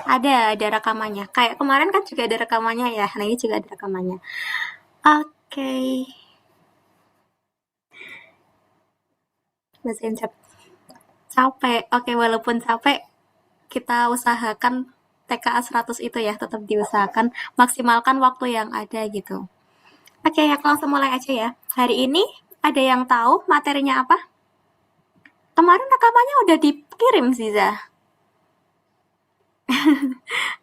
Ada rekamannya. Kayak kemarin kan juga ada rekamannya ya. Nah, ini juga ada rekamannya. Oke. Mesin chat. Capek. Oke, walaupun capek, kita usahakan TKA 100 itu ya, tetap diusahakan. Maksimalkan waktu yang ada gitu. Oke, aku langsung mulai aja ya. Hari ini ada yang tahu materinya apa? Kemarin rekamannya udah dikirim, Ziza.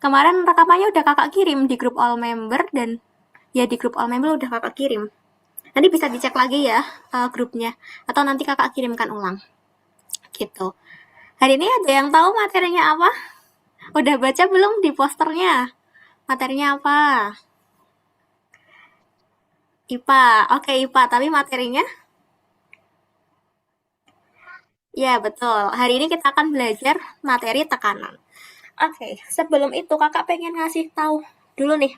Kemarin rekamannya udah kakak kirim di grup all member dan ya di grup all member udah kakak kirim. Nanti bisa dicek lagi ya grupnya atau nanti kakak kirimkan ulang. Gitu. Hari ini ada yang tahu materinya apa? Udah baca belum di posternya? Materinya apa? IPA. Oke, IPA, tapi materinya? Ya, betul. Hari ini kita akan belajar materi tekanan. Oke, sebelum itu kakak pengen ngasih tahu dulu nih.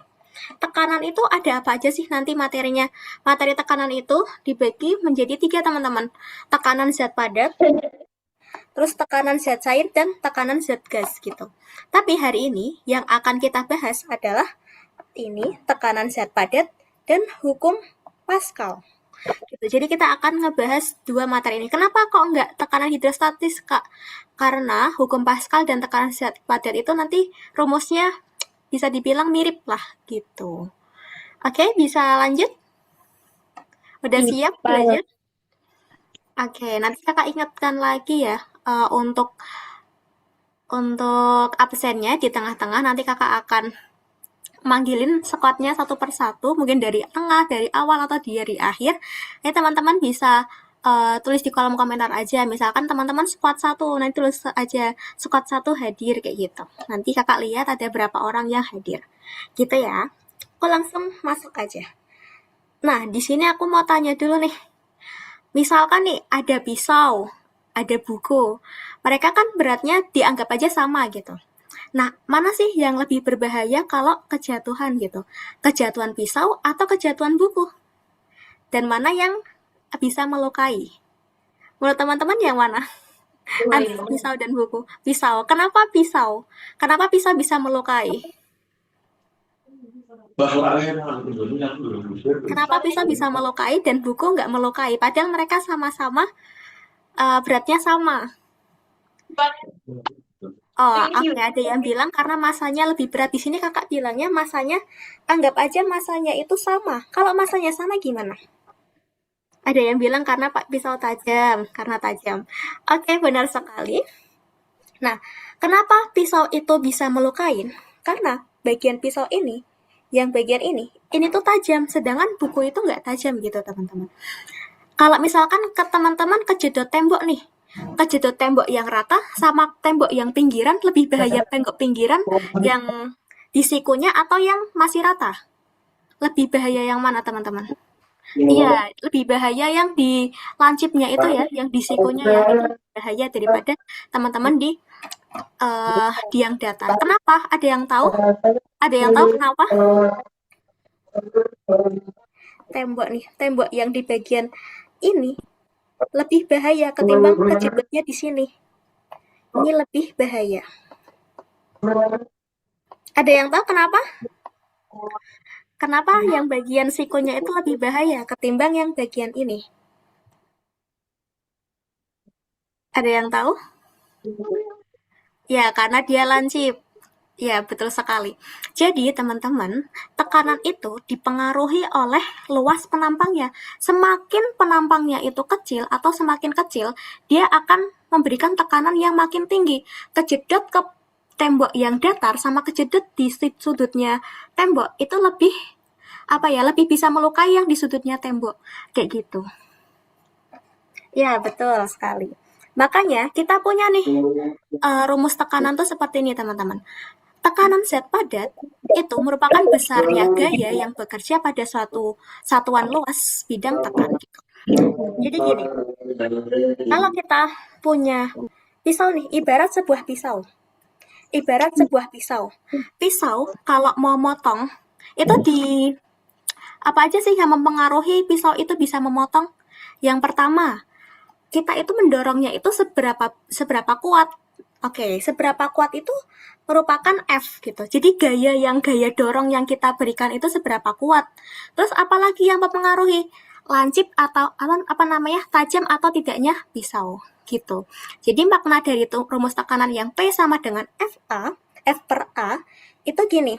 Tekanan itu ada apa aja sih nanti materinya? Materi tekanan itu dibagi menjadi 3 teman-teman. Tekanan zat padat, terus tekanan zat cair, dan tekanan zat gas gitu. Tapi hari ini yang akan kita bahas adalah ini tekanan zat padat dan hukum Pascal. Gitu. Jadi kita akan ngebahas 2 materi ini. Kenapa kok nggak tekanan hidrostatis, Kak? Karena hukum Pascal dan tekanan zat padat itu nanti rumusnya bisa dibilang mirip lah gitu. Oke, bisa lanjut? Udah siap belajar? Oke, nanti kakak ingatkan lagi ya untuk absennya di tengah-tengah nanti kakak akan manggilin squadnya satu persatu, mungkin dari tengah, dari awal, atau dari akhir. Ya teman-teman bisa tulis di kolom komentar aja. Misalkan teman-teman squad 1, nanti tulis aja squad 1 hadir kayak gitu. Nanti kakak lihat ada berapa orang yang hadir. Gitu ya. Aku langsung masuk aja. Nah, di sini aku mau tanya dulu nih. Misalkan nih ada pisau, ada buku. Mereka kan beratnya dianggap aja sama gitu. Nah, mana sih yang lebih berbahaya kalau kejatuhan gitu? Kejatuhan pisau atau kejatuhan buku? Dan mana yang bisa melukai? Menurut teman-teman yang mana? Antara pisau dan buku. Pisau. Kenapa pisau? Kenapa pisau bisa melukai? Kenapa pisau bisa melukai dan buku nggak melukai? Padahal mereka sama-sama beratnya sama. Oh, oke, ada yang bilang karena masanya lebih berat. Di sini kakak bilangnya masanya, anggap aja masanya itu sama. Kalau masanya sama gimana? Ada yang bilang karena pak pisau tajam, karena tajam. Oke, benar sekali. Nah, kenapa pisau itu bisa melukai? Karena bagian pisau ini, yang bagian ini tuh tajam, sedangkan buku itu nggak tajam gitu teman-teman. Kalau misalkan ke teman-teman kejedot tembok nih, kejedot tembok yang rata sama tembok yang pinggiran, lebih bahaya tembok pinggiran yang di sikunya atau yang masih rata? Lebih bahaya yang mana teman-teman? Iya, lebih bahaya yang di lancipnya itu ya, yang di sikunya ya, itu lebih bahaya daripada teman-teman di yang datar. Kenapa? Ada yang tahu? Ada yang tahu kenapa? Tembok nih, tembok yang di bagian ini lebih bahaya ketimbang kejedotnya di sini. Ini lebih bahaya. Ada yang tahu kenapa? Kenapa yang bagian sikunya itu lebih bahaya ketimbang yang bagian ini? Ada yang tahu? Ya, karena dia lancip. Ya, betul sekali. Jadi, teman-teman, tekanan itu dipengaruhi oleh luas penampangnya. Semakin penampangnya itu kecil atau semakin kecil, dia akan memberikan tekanan yang makin tinggi. Kejedot ke tembok yang datar sama kejedot di sudutnya tembok itu lebih lebih bisa melukai yang di sudutnya tembok. Kayak gitu. Ya, betul sekali. Makanya kita punya nih rumus tekanan tuh seperti ini, teman-teman. Tekanan zat padat itu merupakan besarnya gaya yang bekerja pada suatu satuan luas bidang tekan. Jadi gini, kalau kita punya pisau nih, ibarat sebuah pisau. Ibarat sebuah pisau. Pisau kalau mau motong, itu di apa aja sih yang mempengaruhi pisau itu bisa memotong? Yang pertama, kita itu mendorongnya itu seberapa kuat Oke, seberapa kuat itu merupakan F gitu. Jadi gaya dorong yang kita berikan itu seberapa kuat. Terus apalagi yang mempengaruhi lancip atau apa namanya tajam atau tidaknya pisau gitu. Jadi makna dari rumus tekanan yang P sama dengan F per A itu gini.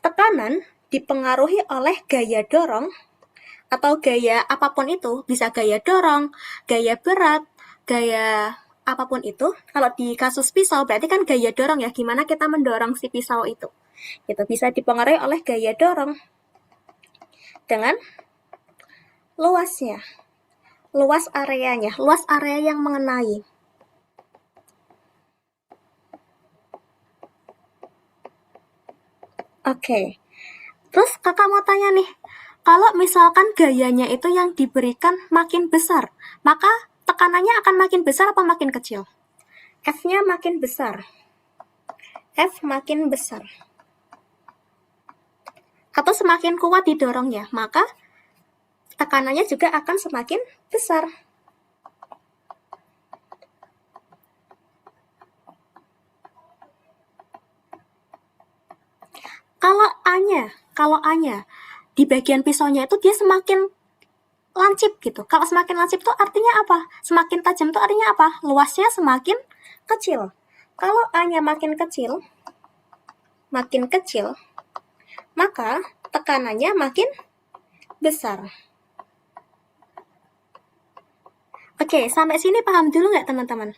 Tekanan dipengaruhi oleh gaya dorong atau gaya apapun itu, bisa gaya dorong, gaya berat, gaya apapun itu. Kalau di kasus pisau berarti kan gaya dorong ya, gimana kita mendorong si pisau itu. Itu bisa dipengaruhi oleh gaya dorong dengan luasnya, luas areanya, luas area yang mengenai. Oke. Terus kakak mau tanya nih, kalau misalkan gayanya itu yang diberikan makin besar, maka tekanannya akan makin besar apa makin kecil? F-nya makin besar. F makin besar. Atau semakin kuat didorongnya, maka tekanannya juga akan semakin besar. Kalau A-nya di bagian pisaunya itu dia semakin lancip gitu. Kalau semakin lancip itu artinya apa? Semakin tajam itu artinya apa? Luasnya semakin kecil. Kalau A-nya makin kecil, maka tekanannya makin besar. Oke, sampai sini paham dulu nggak teman-teman?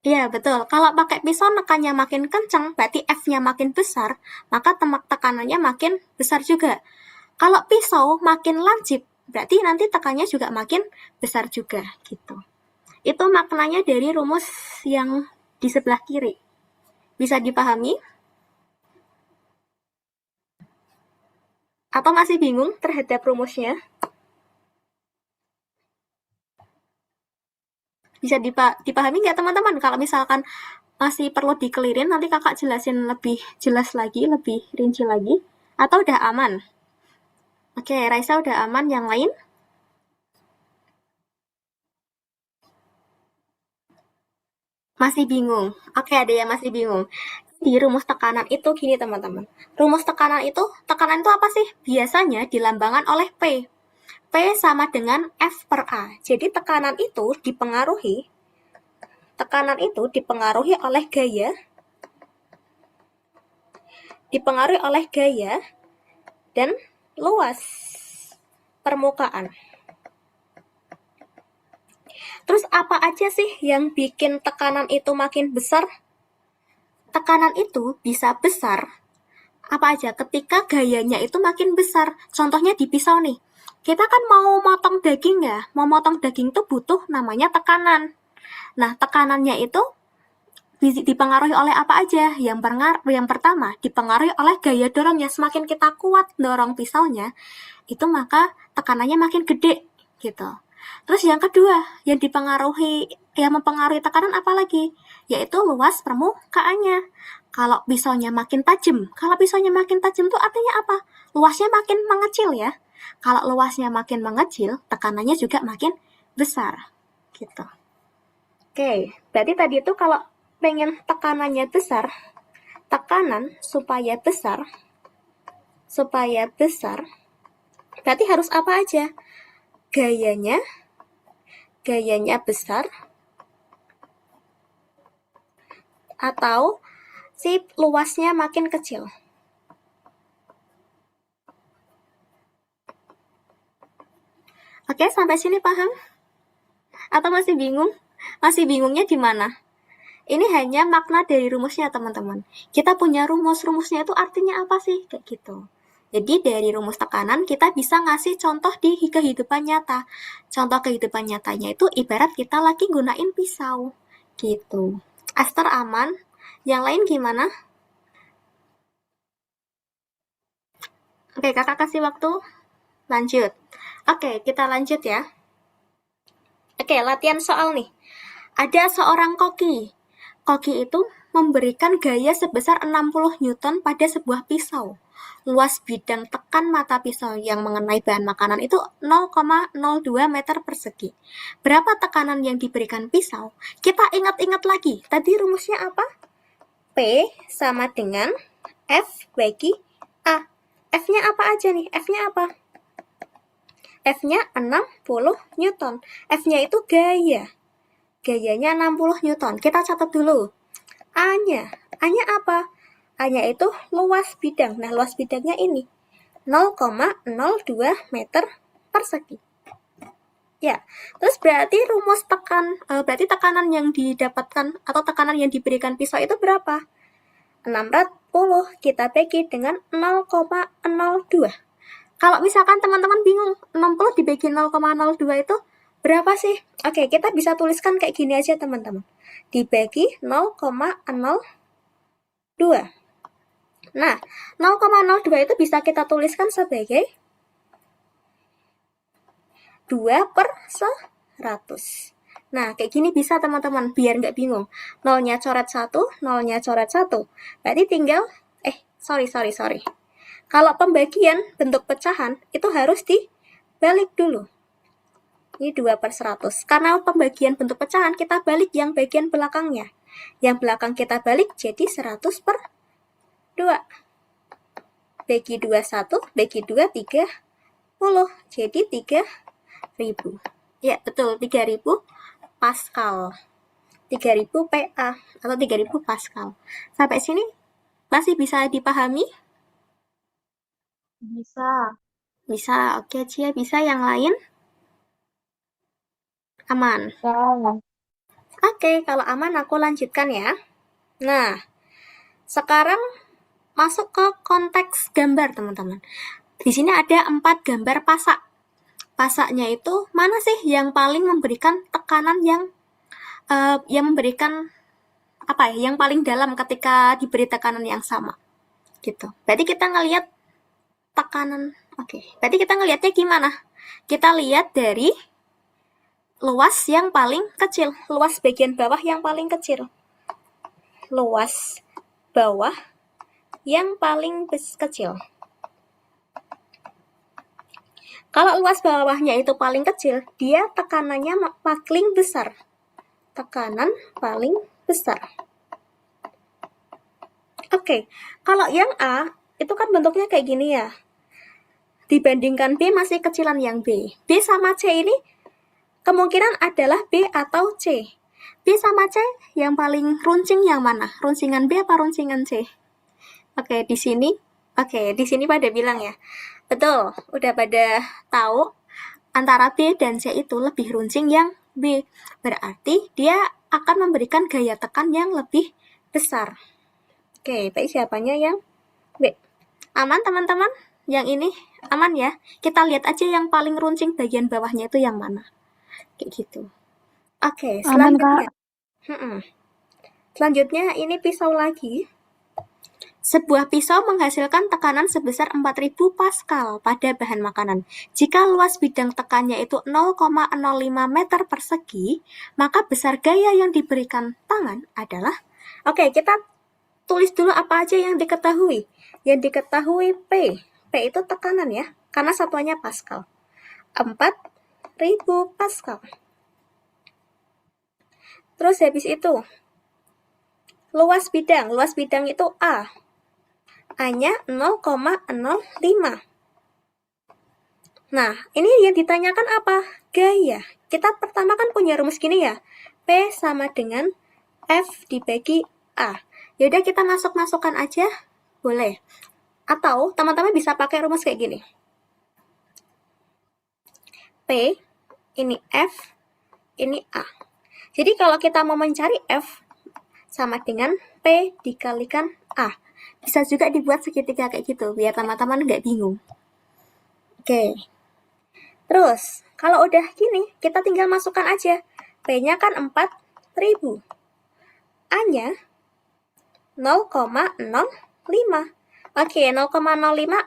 Iya, betul. Kalau pakai pisau nekannya makin kencang, berarti F-nya makin besar, maka tekanannya makin besar juga. Kalau pisau makin lancip, berarti nanti tekanannya juga makin besar juga, gitu. Itu maknanya dari rumus yang di sebelah kiri. Bisa dipahami? Atau masih bingung terhadap rumusnya? Bisa dipahami nggak teman-teman? Kalau misalkan masih perlu dikelirin, nanti kakak jelasin lebih jelas lagi, lebih rinci lagi. Atau udah aman? Oke, Raisa udah aman, yang lain? Masih bingung? Oke, ada yang masih bingung. Di rumus tekanan itu gini teman-teman. Rumus tekanan itu apa sih? Biasanya dilambangkan oleh P. P sama dengan F per A. Jadi tekanan itu dipengaruhi oleh gaya dan luas permukaan. Terus apa aja sih yang bikin tekanan itu makin besar? Tekanan itu bisa besar apa aja ketika gayanya itu makin besar. Contohnya di pisau nih. Kita kan mau motong daging ya. Mau motong daging itu butuh namanya tekanan. Nah, tekanannya itu dipengaruhi oleh apa aja? Yang pertama, dipengaruhi oleh gaya dorongnya. Semakin kita kuat dorong pisaunya, itu maka tekanannya makin gede gitu. Terus yang kedua, yang mempengaruhi tekanan apa lagi? Yaitu luas permukaannya. Kalau pisaunya makin tajam itu artinya apa? Luasnya makin mengecil ya. Kalau luasnya makin mengecil, tekanannya juga makin besar. Gitu. Oke, berarti tadi itu kalau pengen tekanannya besar, tekanan supaya besar, berarti harus apa aja? Gayanya besar, atau si luasnya makin kecil. Oke, sampai sini paham? Atau masih bingung? Masih bingungnya di mana? Ini hanya makna dari rumusnya, teman-teman. Kita punya rumusnya itu artinya apa sih? Kayak gitu. Jadi dari rumus tekanan kita bisa ngasih contoh di kehidupan nyata. Contoh kehidupan nyatanya itu ibarat kita lagi gunain pisau. Gitu. Aster aman? Yang lain gimana? Oke, kakak kasih waktu. Lanjut. Oke, kita lanjut ya. Oke, latihan soal nih. Ada seorang koki. Koki itu memberikan gaya sebesar 60 Newton pada sebuah pisau. luas bidang tekan mata pisau yang mengenai bahan makanan itu 0,02 meter persegi. Berapa tekanan yang diberikan pisau? Kita ingat-ingat lagi, tadi rumusnya apa? P sama dengan F bagi A. F-nya apa aja nih? F-nya apa? F-nya 60 Newton. F-nya itu gaya. Gayanya 60 Newton. Kita catat dulu. A-nya apa? A-nya itu luas bidang. Nah, luas bidangnya ini 0,02 meter persegi. Ya, terus berarti berarti tekanan yang didapatkan atau tekanan yang diberikan pisau itu berapa? 600. Kita bagi dengan 0,02. Kalau misalkan teman-teman bingung, 60 dibagi 0,02 itu berapa sih? Oke, kita bisa tuliskan kayak gini aja teman-teman. Dibagi 0,02. Nah, 0,02 itu bisa kita tuliskan sebagai 2 per 100. Nah, kayak gini bisa teman-teman, biar nggak bingung. Nolnya coret 1, nolnya coret 1. Berarti tinggal, sorry. Kalau pembagian bentuk pecahan, itu harus dibalik dulu. Ini 2 per 100. Karena pembagian bentuk pecahan, kita balik yang bagian belakangnya. Yang belakang kita balik jadi 100 per 2. Bagi 2, 1. Bagi 2, 30. Jadi 3.000. Ya, betul. 3.000 Pascal. 3.000 PA atau 3.000 Pascal. Sampai sini masih bisa dipahami? Bisa. Bisa. Oke, Cia. Bisa yang lain? Aman? Ya. Oke, kalau aman aku lanjutkan ya. Nah, sekarang masuk ke konteks gambar, teman-teman. Di sini ada 4 gambar pasak. Pasaknya itu mana sih yang paling memberikan tekanan yang memberikan yang paling dalam ketika diberi tekanan yang sama, gitu. Berarti kita ngelihat tekanan. Oke, berarti kita ngelihatnya gimana? Kita lihat dari luas yang paling kecil, luas bagian bawah yang paling kecil. Luas bawah yang paling kecil. Kalau luas bawahnya itu paling kecil, dia tekanannya paling besar. Tekanan paling besar. Oke, kalau yang A, itu kan bentuknya kayak gini ya. Dibandingkan B masih kecilan yang B. B sama C ini kemungkinan adalah B atau C. B sama C yang paling runcing yang mana? Runcingan B apa runcingan C? Oke, di sini pada bilang ya. Betul, udah pada tahu antara B dan C itu lebih runcing yang B. Berarti dia akan memberikan gaya tekan yang lebih besar. Oke, baik jawabannya yang B. Aman teman-teman? Yang ini aman ya? Kita lihat aja yang paling runcing bagian bawahnya itu yang mana. Kayak gitu. Oke, selanjutnya. Selanjutnya ini pisau lagi. Sebuah pisau menghasilkan tekanan sebesar 4.000 Pascal pada bahan makanan. Jika luas bidang tekannya itu 0,05 meter persegi, maka besar gaya yang diberikan tangan adalah... Oke, kita tulis dulu apa aja yang diketahui. Yang diketahui P. P itu tekanan ya, karena satuannya Pascal. 4.000 Pascal. Terus habis itu, luas bidang itu A. A-nya 0,05. Nah, ini yang ditanyakan apa? Gaya. Kita pertama kan punya rumus gini ya. P sama dengan F dibagi A. Yaudah kita masukkan aja. Boleh. Atau teman-teman bisa pakai rumus kayak gini. P, ini F, ini A. Jadi kalau kita mau mencari F, sama dengan P dikalikan A. Bisa juga dibuat segitiga kayak gitu, biar teman-teman nggak bingung. Oke. Terus, kalau udah gini, kita tinggal masukkan aja. P-nya kan 4.000. A-nya 0,05. Oke, 0,05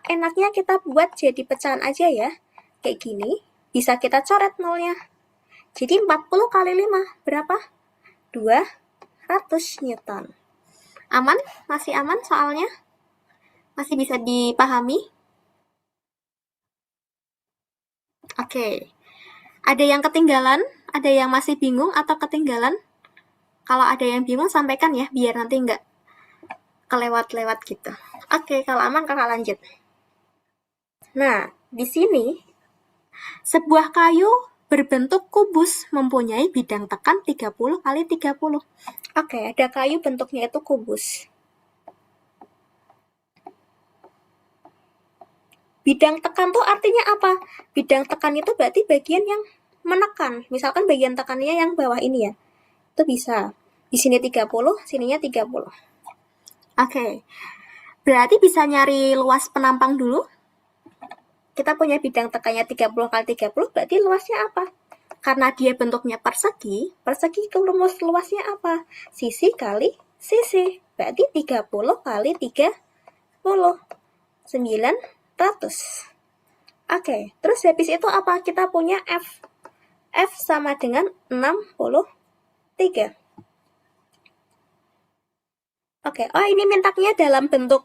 enaknya kita buat jadi pecahan aja ya. Kayak gini, bisa kita coret nolnya. Jadi 40 kali 5, berapa? 200 Newton. Aman? Masih aman soalnya? Masih bisa dipahami? Oke. Ada yang ketinggalan? Ada yang masih bingung atau ketinggalan? Kalau ada yang bingung sampaikan ya, biar nanti nggak kelewat-lewat gitu. Oke, kalau aman kakak lanjut. Nah, di sini sebuah kayu berbentuk kubus mempunyai bidang tekan 30 kali 30. Oke, ada kayu bentuknya itu kubus. Bidang tekan tuh artinya apa? Bidang tekan itu berarti bagian yang menekan. Misalkan bagian tekannya yang bawah ini ya. Itu bisa. Di sini 30, sininya 30. Oke. Berarti bisa nyari luas penampang dulu. Kita punya bidang tekannya 30 kali 30, berarti luasnya apa? Karena dia bentuknya persegi, persegi itu rumus luasnya apa? Sisi kali sisi. Berarti 30 kali 30. 900. Oke, terus habis itu apa? Kita punya F. F sama dengan 63. Oke, oh ini mintaknya dalam bentuk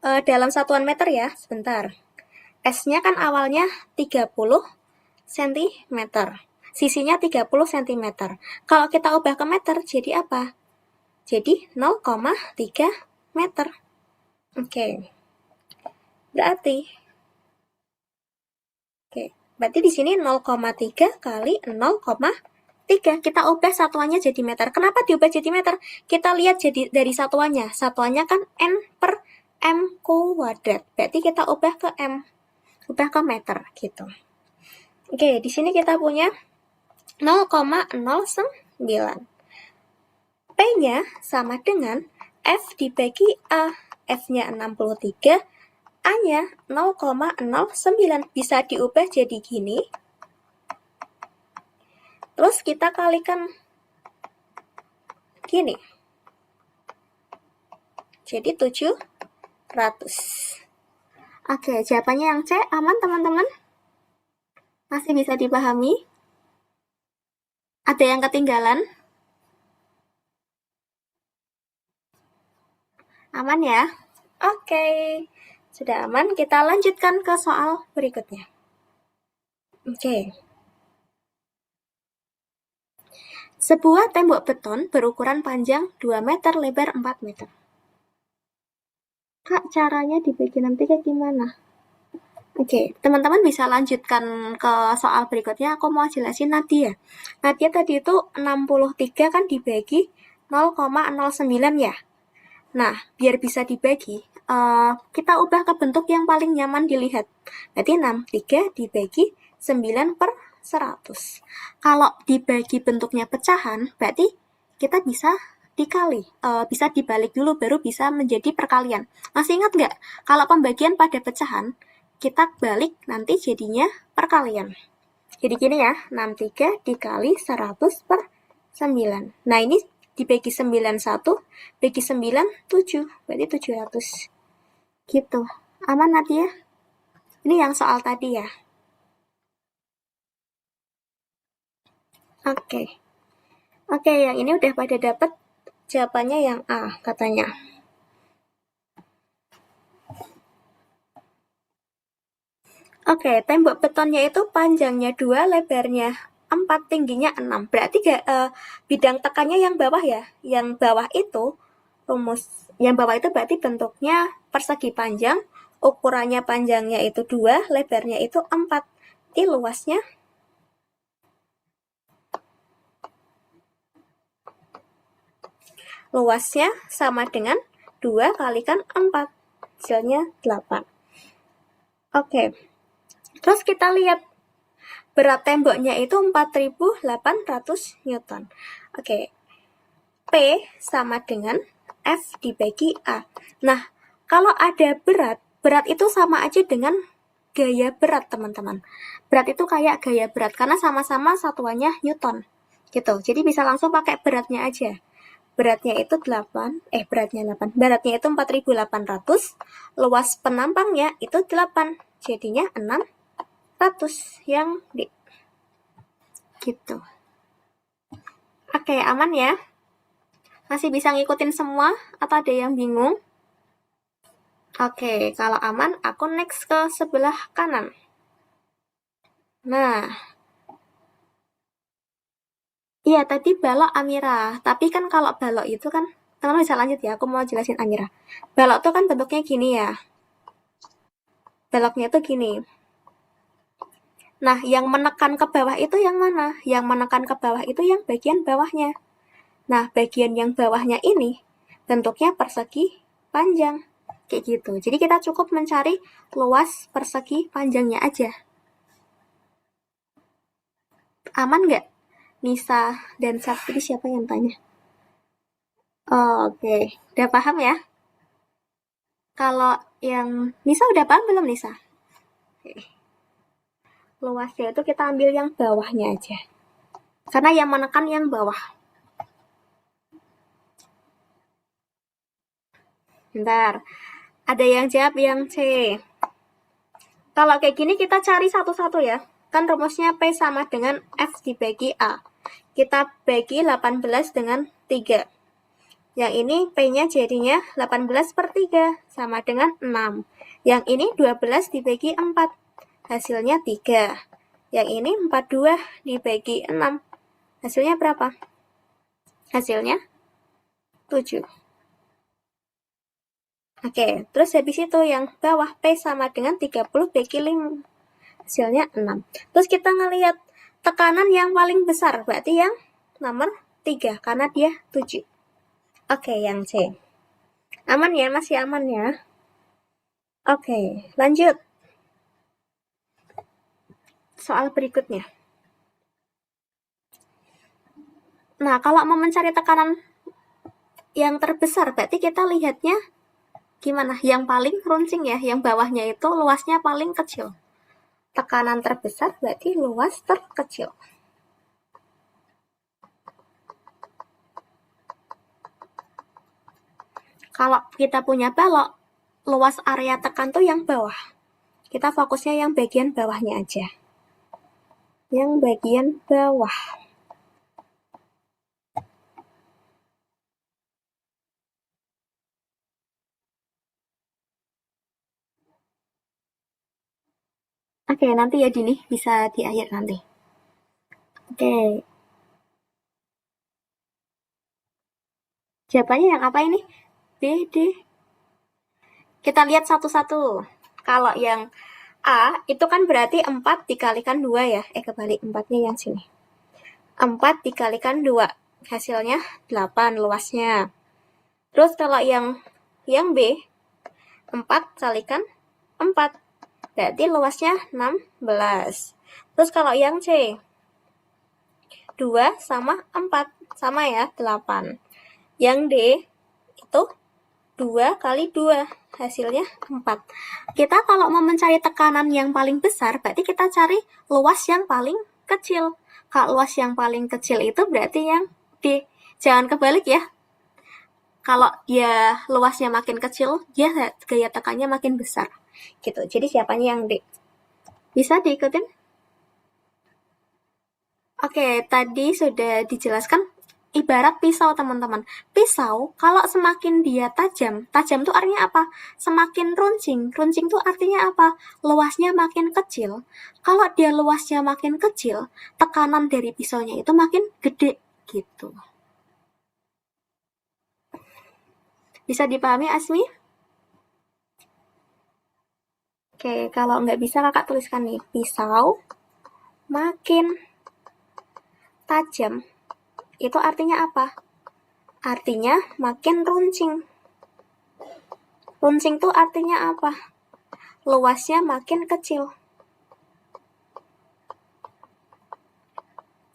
dalam satuan meter ya. Sebentar. S-nya kan awalnya 30 cm. Sisinya 30 cm. Kalau kita ubah ke meter jadi apa? Jadi 0,3 meter. Oke. Berarti di sini 0,3 kali 0,3. Kita ubah satuannya jadi meter. Kenapa diubah jadi meter? Kita lihat jadi dari satuannya. Satuannya kan N per M kuadrat. Berarti kita ubah ke M. Ubah ke meter gitu. Oke, di sini kita punya 0,09. P-nya sama dengan F dibagi A. F-nya 63, A-nya 0,09. Bisa diubah jadi gini. Terus kita kalikan gini. Jadi 700. Oke, jawabannya yang C. Aman teman-teman? Masih bisa dipahami? Ada yang ketinggalan? Aman ya? Oke. Sudah aman, kita lanjutkan ke soal berikutnya. Oke. Sebuah tembok beton berukuran panjang 2 meter, lebar 4 meter. Kak, caranya dibagi nanti kayak gimana? Oke, teman-teman bisa lanjutkan ke soal berikutnya. Aku mau jelasin Nadia. Nadia tadi itu 63 kan dibagi 0,09 ya. Nah, biar bisa dibagi, kita ubah ke bentuk yang paling nyaman dilihat. Berarti 63 dibagi 9 per 100. Kalau dibagi bentuknya pecahan, berarti kita bisa dikali. Bisa dibalik dulu, baru bisa menjadi perkalian. Masih ingat nggak? Kalau pembagian pada pecahan, kita balik nanti jadinya perkalian. Jadi gini ya, 63 dikali 100 per 9. Nah ini dibagi 91, bagi 9, 7. Berarti 700. Gitu. Aman nanti ya? Ini yang soal tadi ya. Oke. Oke, yang ini udah pada dapat jawabannya yang A katanya. Oke, tembok betonnya itu panjangnya 2, lebarnya 4, tingginya 6. Berarti bidang tekannya yang bawah ya. Yang bawah itu rumus. Yang bawah itu berarti bentuknya persegi panjang, ukurannya panjangnya itu 2, lebarnya itu 4. Ini luasnya sama dengan 2 kalikan 4. Hasilnya 8. Oke. Terus kita lihat berat temboknya itu 4.800 Newton. Oke. P sama dengan F dibagi A. Nah, kalau ada berat itu sama aja dengan gaya berat, teman-teman. Berat itu kayak gaya berat, karena sama-sama satuannya Newton. Gitu. Jadi bisa langsung pakai beratnya aja. Beratnya itu 8. Beratnya itu 4.800. Luas penampangnya itu 8. Jadinya 600 yang D. Gitu. Oke, aman ya? Masih bisa ngikutin semua atau ada yang bingung? Oke, kalau aman, aku next ke sebelah kanan. Nah, iya tadi balok Amira. Tapi kan kalau balok itu kan, teman-teman bisa lanjut ya, aku mau jelasin Amira. Balok tuh kan bentuknya gini ya. Baloknya tuh gini. Nah, yang menekan ke bawah itu yang mana? Yang menekan ke bawah itu yang bagian bawahnya. Nah, bagian yang bawahnya ini bentuknya persegi panjang. Kayak gitu. Jadi kita cukup mencari luas persegi panjangnya aja. Aman nggak? Nisa dan Sapri siapa yang tanya? Oh, oke. Udah paham ya? Kalau yang Nisa udah paham belum Nisa? Luasnya itu kita ambil yang bawahnya aja. Karena yang menekan yang bawah. Bentar. Ada yang jawab yang C. Kalau kayak gini kita cari satu-satu ya. Kan rumusnya P sama dengan F dibagi A. Kita bagi 18 dengan 3. Yang ini P-nya jadinya 18 per 3 sama dengan 6. Yang ini 12 dibagi 4. Hasilnya 3. Yang ini 42 dibagi 6. Hasilnya berapa? Hasilnya 7. Oke, terus habis itu yang bawah P sama dengan 30 bagi 5. Hasilnya 6. Terus kita ngelihat tekanan yang paling besar, berarti yang nomor 3, karena dia 7. Oke, yang C. Aman ya, masih aman ya? Oke, lanjut. Soal berikutnya. Nah, kalau mau mencari tekanan yang terbesar, berarti kita lihatnya gimana? Yang paling runcing ya, yang bawahnya itu luasnya paling kecil. Tekanan terbesar berarti luas terkecil. Kalau kita punya balok, luas area tekan tuh yang bawah. Kita fokusnya yang bagian bawahnya aja. Yang bagian bawah. Oke, nanti ya Dini, bisa di akhir nanti. Oke. Jawabannya yang apa ini? B, D. Kita lihat satu-satu. Kalau yang A, itu kan berarti 4 dikalikan 2 ya. Kebalik, 4-nya yang sini. 4 dikalikan 2. Hasilnya 8 luasnya. Terus kalau yang B, 4 kalikan 4. Berarti luasnya 16. Terus kalau yang C, 2 sama 4. Sama ya, 8. Yang D, itu 2 kali 2. Hasilnya 4. Kita kalau mau mencari tekanan yang paling besar, berarti kita cari luas yang paling kecil. Kalau luas yang paling kecil itu berarti yang D. Jangan kebalik ya. Kalau dia luasnya makin kecil, dia gaya tekannya makin besar. Gitu. Jadi siapanya yang D? Bisa diikutin? Oke, tadi sudah dijelaskan ibarat pisau teman-teman. Pisau kalau semakin dia tajam, tajam tuh artinya apa? Semakin runcing. Runcing tuh artinya apa? Luasnya makin kecil. Kalau dia luasnya makin kecil, tekanan dari pisaunya itu makin gede gitu. Bisa dipahami Asmi? Oke, kalau nggak bisa kakak tuliskan nih. Pisau makin tajam. Itu artinya apa? Artinya makin runcing. Runcing tuh artinya apa? Luasnya makin kecil.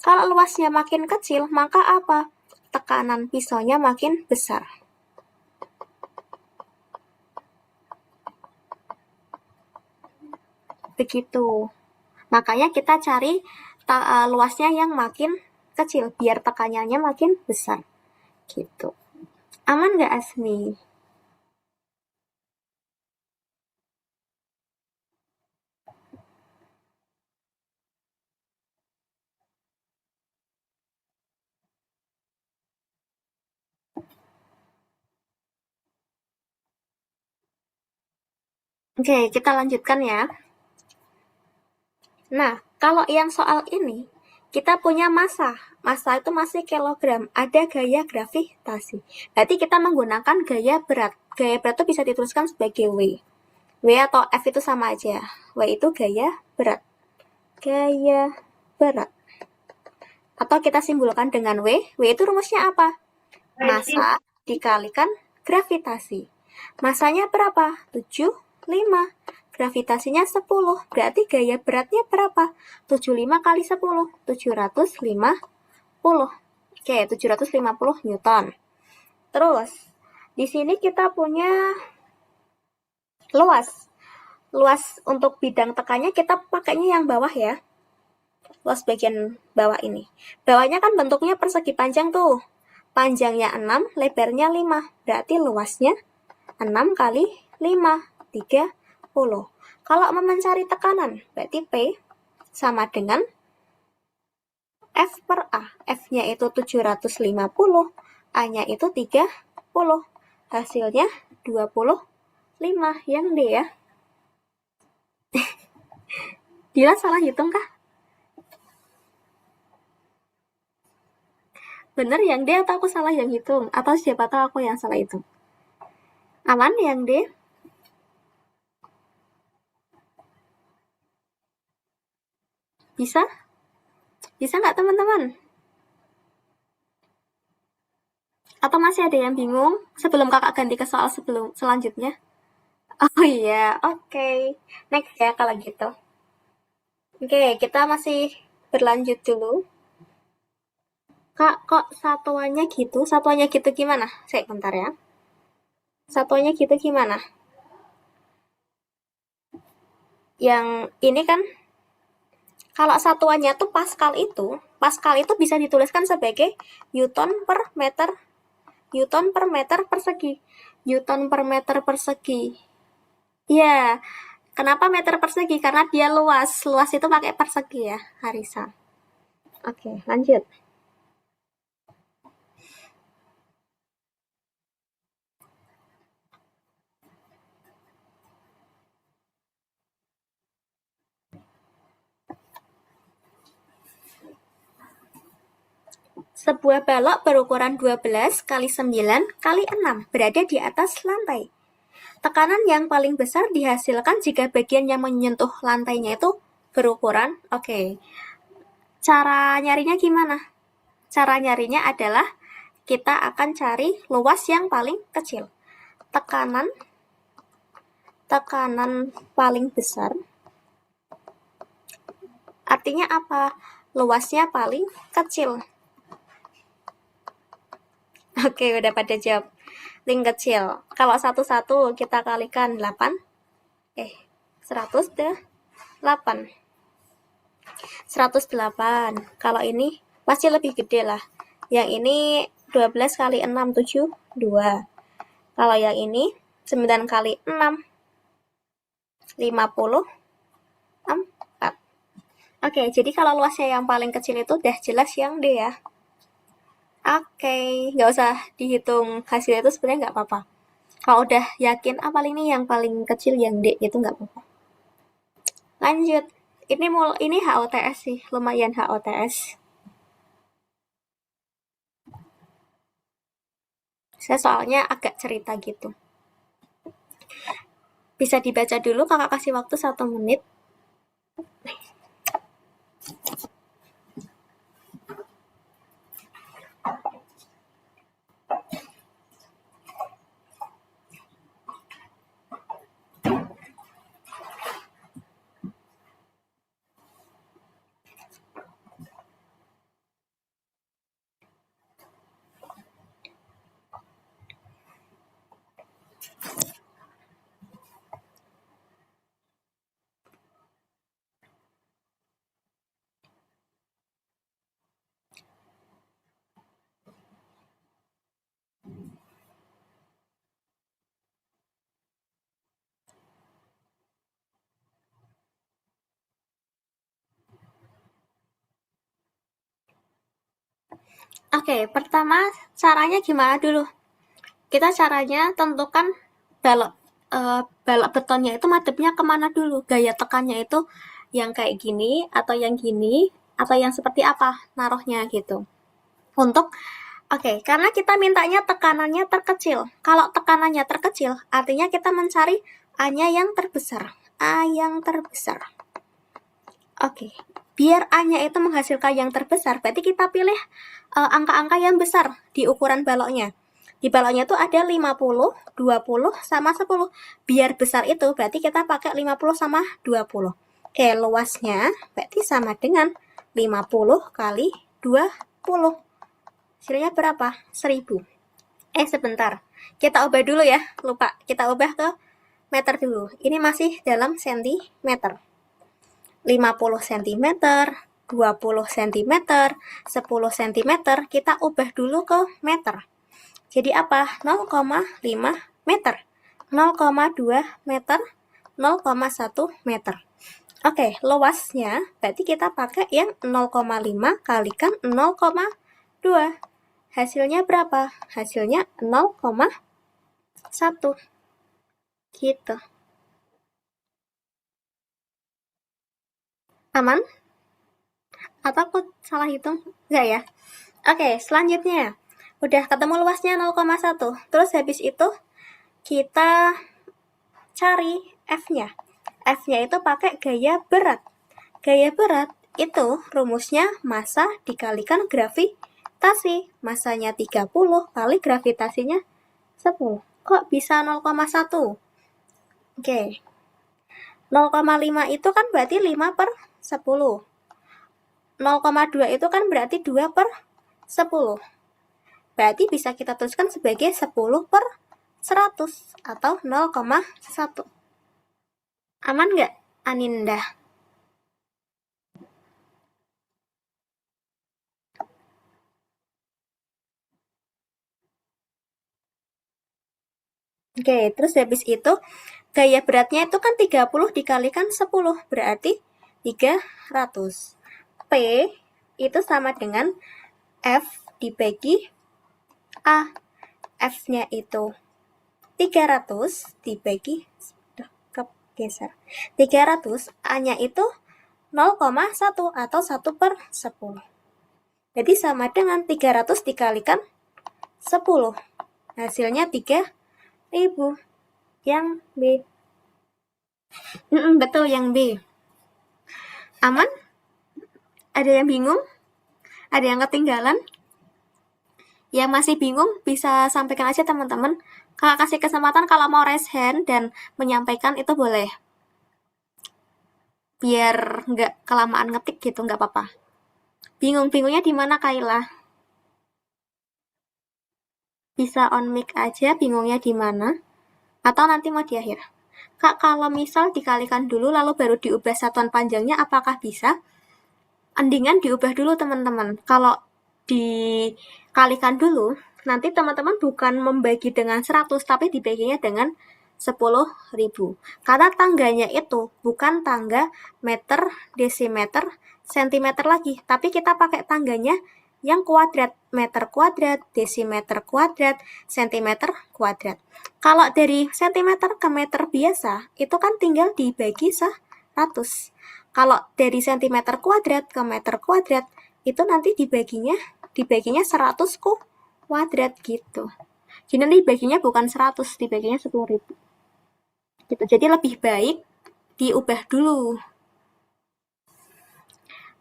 Kalau luasnya makin kecil, maka apa? Tekanan pisaunya makin besar. Begitu. Makanya kita cari luasnya yang makin kecil, biar tekanannya makin besar. Gitu. Aman nggak Asmi? Oke, kita lanjutkan ya. Nah, kalau yang soal ini, kita punya massa. Massa itu masih kilogram. Ada gaya gravitasi. Berarti kita menggunakan gaya berat. Gaya berat itu bisa dituliskan sebagai W. W atau F itu sama aja. W itu gaya berat. Gaya berat. Atau kita simbolkan dengan W. W itu rumusnya apa? Massa dikalikan gravitasi. Massanya berapa? 75. Gravitasinya 10. Berarti gaya beratnya berapa? 75 kali 10. 750. Oke, 750 Newton. Terus, di sini kita punya luas. Luas untuk bidang tekannya kita pakainya yang bawah ya. Luas bagian bawah ini. Bawahnya kan bentuknya persegi panjang tuh. Panjangnya 6, lebarnya 5. Berarti luasnya 6 kali 5, 30. Kalau mau mencari tekanan, berarti P sama dengan F per A. F-nya itu 750, A-nya itu 30. Hasilnya 25. Yang D ya. Dila salah hitung kah? Bener yang D atau aku salah yang hitung? Atau siapa tahu aku yang salah hitung? Aman yang D? Bisa? Bisa nggak teman-teman? Atau masih ada yang bingung sebelum kakak ganti ke soal selanjutnya? Oh iya, oke. Next ya kalau gitu. Oke, kita masih berlanjut dulu. Kak, kok satuannya gitu? Satuannya gitu gimana? Saya bentar ya. Satuannya gitu gimana? Yang ini kan kalau satuannya tuh Pascal itu bisa dituliskan sebagai Newton per meter, Newton per meter persegi, Newton per meter persegi. Iya, kenapa meter persegi? Karena dia luas, luas itu pakai persegi ya, Harisa. Oke, lanjut. Sebuah balok berukuran 12 kali 9 kali 6 berada di atas lantai. Tekanan yang paling besar dihasilkan jika bagian yang menyentuh lantainya itu berukuran. Oke. Cara nyarinya gimana? Cara nyarinya adalah kita akan cari luas yang paling kecil. Tekanan paling besar artinya apa? Luasnya paling kecil. Oke, udah pada jawab. Link kecil. Kalau satu-satu kita kalikan 8. 100 deh. 8. 108. Kalau ini pasti lebih gede lah. Yang ini 12 kali 6, 7, 2. Kalau yang ini 9 kali 6, 54. Oke, jadi kalau luasnya yang paling kecil itu udah jelas yang D ya. Oke, nggak usah dihitung hasilnya itu sebenarnya nggak apa-apa. Kalau udah yakin, paling ini yang paling kecil yang D itu nggak apa-apa. Lanjut. Ini HOTS sih, lumayan HOTS. Saya soalnya agak cerita gitu. Bisa dibaca dulu, kakak kasih waktu 1 menit. Oke, pertama caranya gimana dulu? Kita caranya tentukan balok. balok betonnya itu madepnya kemana dulu, gaya tekannya itu yang kayak gini atau yang gini atau yang seperti apa naruhnya gitu. Untuk karena kita mintanya tekanannya terkecil. Kalau tekanannya terkecil, artinya kita mencari A-nya yang terbesar. A yang terbesar. Biar A-nya itu menghasilkan yang terbesar, berarti kita pilih angka-angka yang besar di ukuran baloknya. Di baloknya itu ada 50, 20, sama 10. Biar besar itu berarti kita pakai 50 sama 20. Luasnya berarti sama dengan 50 kali 20. Hasilnya berapa? 1000. Sebentar. Kita ubah dulu ya. Lupa. Kita ubah ke meter dulu. Ini masih dalam sentimeter. 50 cm, 20 cm, 10 cm, kita ubah dulu ke meter. Jadi apa? 0,5 meter, 0,2 meter, 0,1 meter. Luasnya berarti kita pakai yang 0,5 kalikan 0,2. Hasilnya berapa? Hasilnya 0,1. Gitu. Aman? Atau aku salah hitung? Enggak ya? Selanjutnya. Udah ketemu luasnya 0,1. Terus habis itu kita cari F-nya. F-nya itu pakai gaya berat. Gaya berat itu rumusnya massa dikalikan gravitasi. Massanya 30 kali gravitasinya 10. Kok bisa 0,1? 0,5 itu kan berarti 5 per 10. 0,2 itu kan berarti 2 per 10. Berarti bisa kita tuliskan sebagai 10 per 100 atau 0,1. Aman nggak, Aninda? Terus habis itu gaya beratnya itu kan 30 dikalikan 10, berarti 300. P itu sama dengan F dibagi A. F-nya itu 300 dibagi, geser. 300, A-nya itu 0,1 atau 1 per 10. Jadi sama dengan 300 dikalikan 10. Hasilnya 3000. Yang B. Betul, yang B. Aman? Ada yang bingung? Ada yang ketinggalan? Yang masih bingung bisa sampaikan aja teman-teman. Kakak kasih kesempatan kalau mau raise hand dan menyampaikan itu boleh. Biar nggak kelamaan ngetik gitu, nggak apa-apa. Bingung-bingungnya di mana, Kaila? Bisa on mic aja, bingungnya di mana? Atau nanti mau di akhir? Kak, kalau misal dikalikan dulu lalu baru diubah satuan panjangnya, apakah bisa? Endingan diubah dulu teman-teman. Kalau dikalikan dulu, nanti teman-teman bukan membagi dengan 100, tapi dibaginya dengan 10.000. Karena tangganya itu bukan tangga meter, desimeter, sentimeter lagi, tapi kita pakai tangganya yang kuadrat, meter kuadrat, desimeter kuadrat, sentimeter kuadrat. Kalau dari sentimeter ke meter biasa, itu kan tinggal dibagi 100. Kalau dari sentimeter kuadrat ke meter kuadrat, itu nanti dibaginya 100 kuadrat gitu. Jadi nanti dibaginya bukan 100, dibaginya 10.000. Gitu. Jadi lebih baik diubah dulu.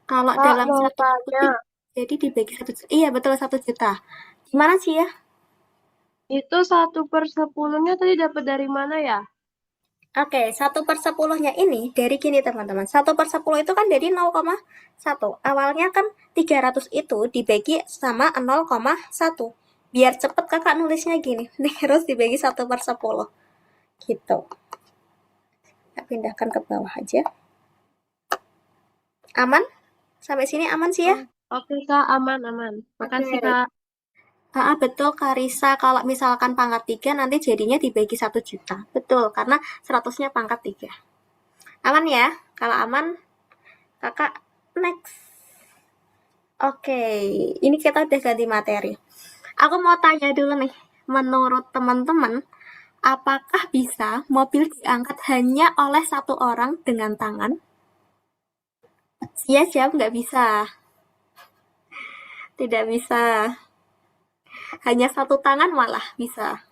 Kalau dalam 1 detik, jadi dibagi 1 juta. Iya, betul, 1 juta. Gimana sih ya? Itu 1 per 10-nya tadi dapat dari mana ya? 1 per 10-nya ini dari gini teman-teman. 1 per 10 itu kan dari 0,1. Awalnya kan 300 itu dibagi sama 0,1. Biar cepet kakak nulisnya gini. Terus dibagi 1 per 10. Gitu. Kita pindahkan ke bawah aja. Aman? Sampai sini aman sih ya? Oke Kak, aman. Makasih Kak. Betul Karisa, kalau misalkan pangkat 3 nanti jadinya dibagi 1 juta. Betul, karena 100-nya pangkat 3. Aman ya? Kalau aman, kakak next. Ini kita udah ganti materi. Aku mau tanya dulu nih, menurut teman-teman, Apakah bisa mobil diangkat hanya oleh satu orang dengan tangan? Iya, jawab nggak bisa. Tidak bisa. Hanya satu tangan malah bisa.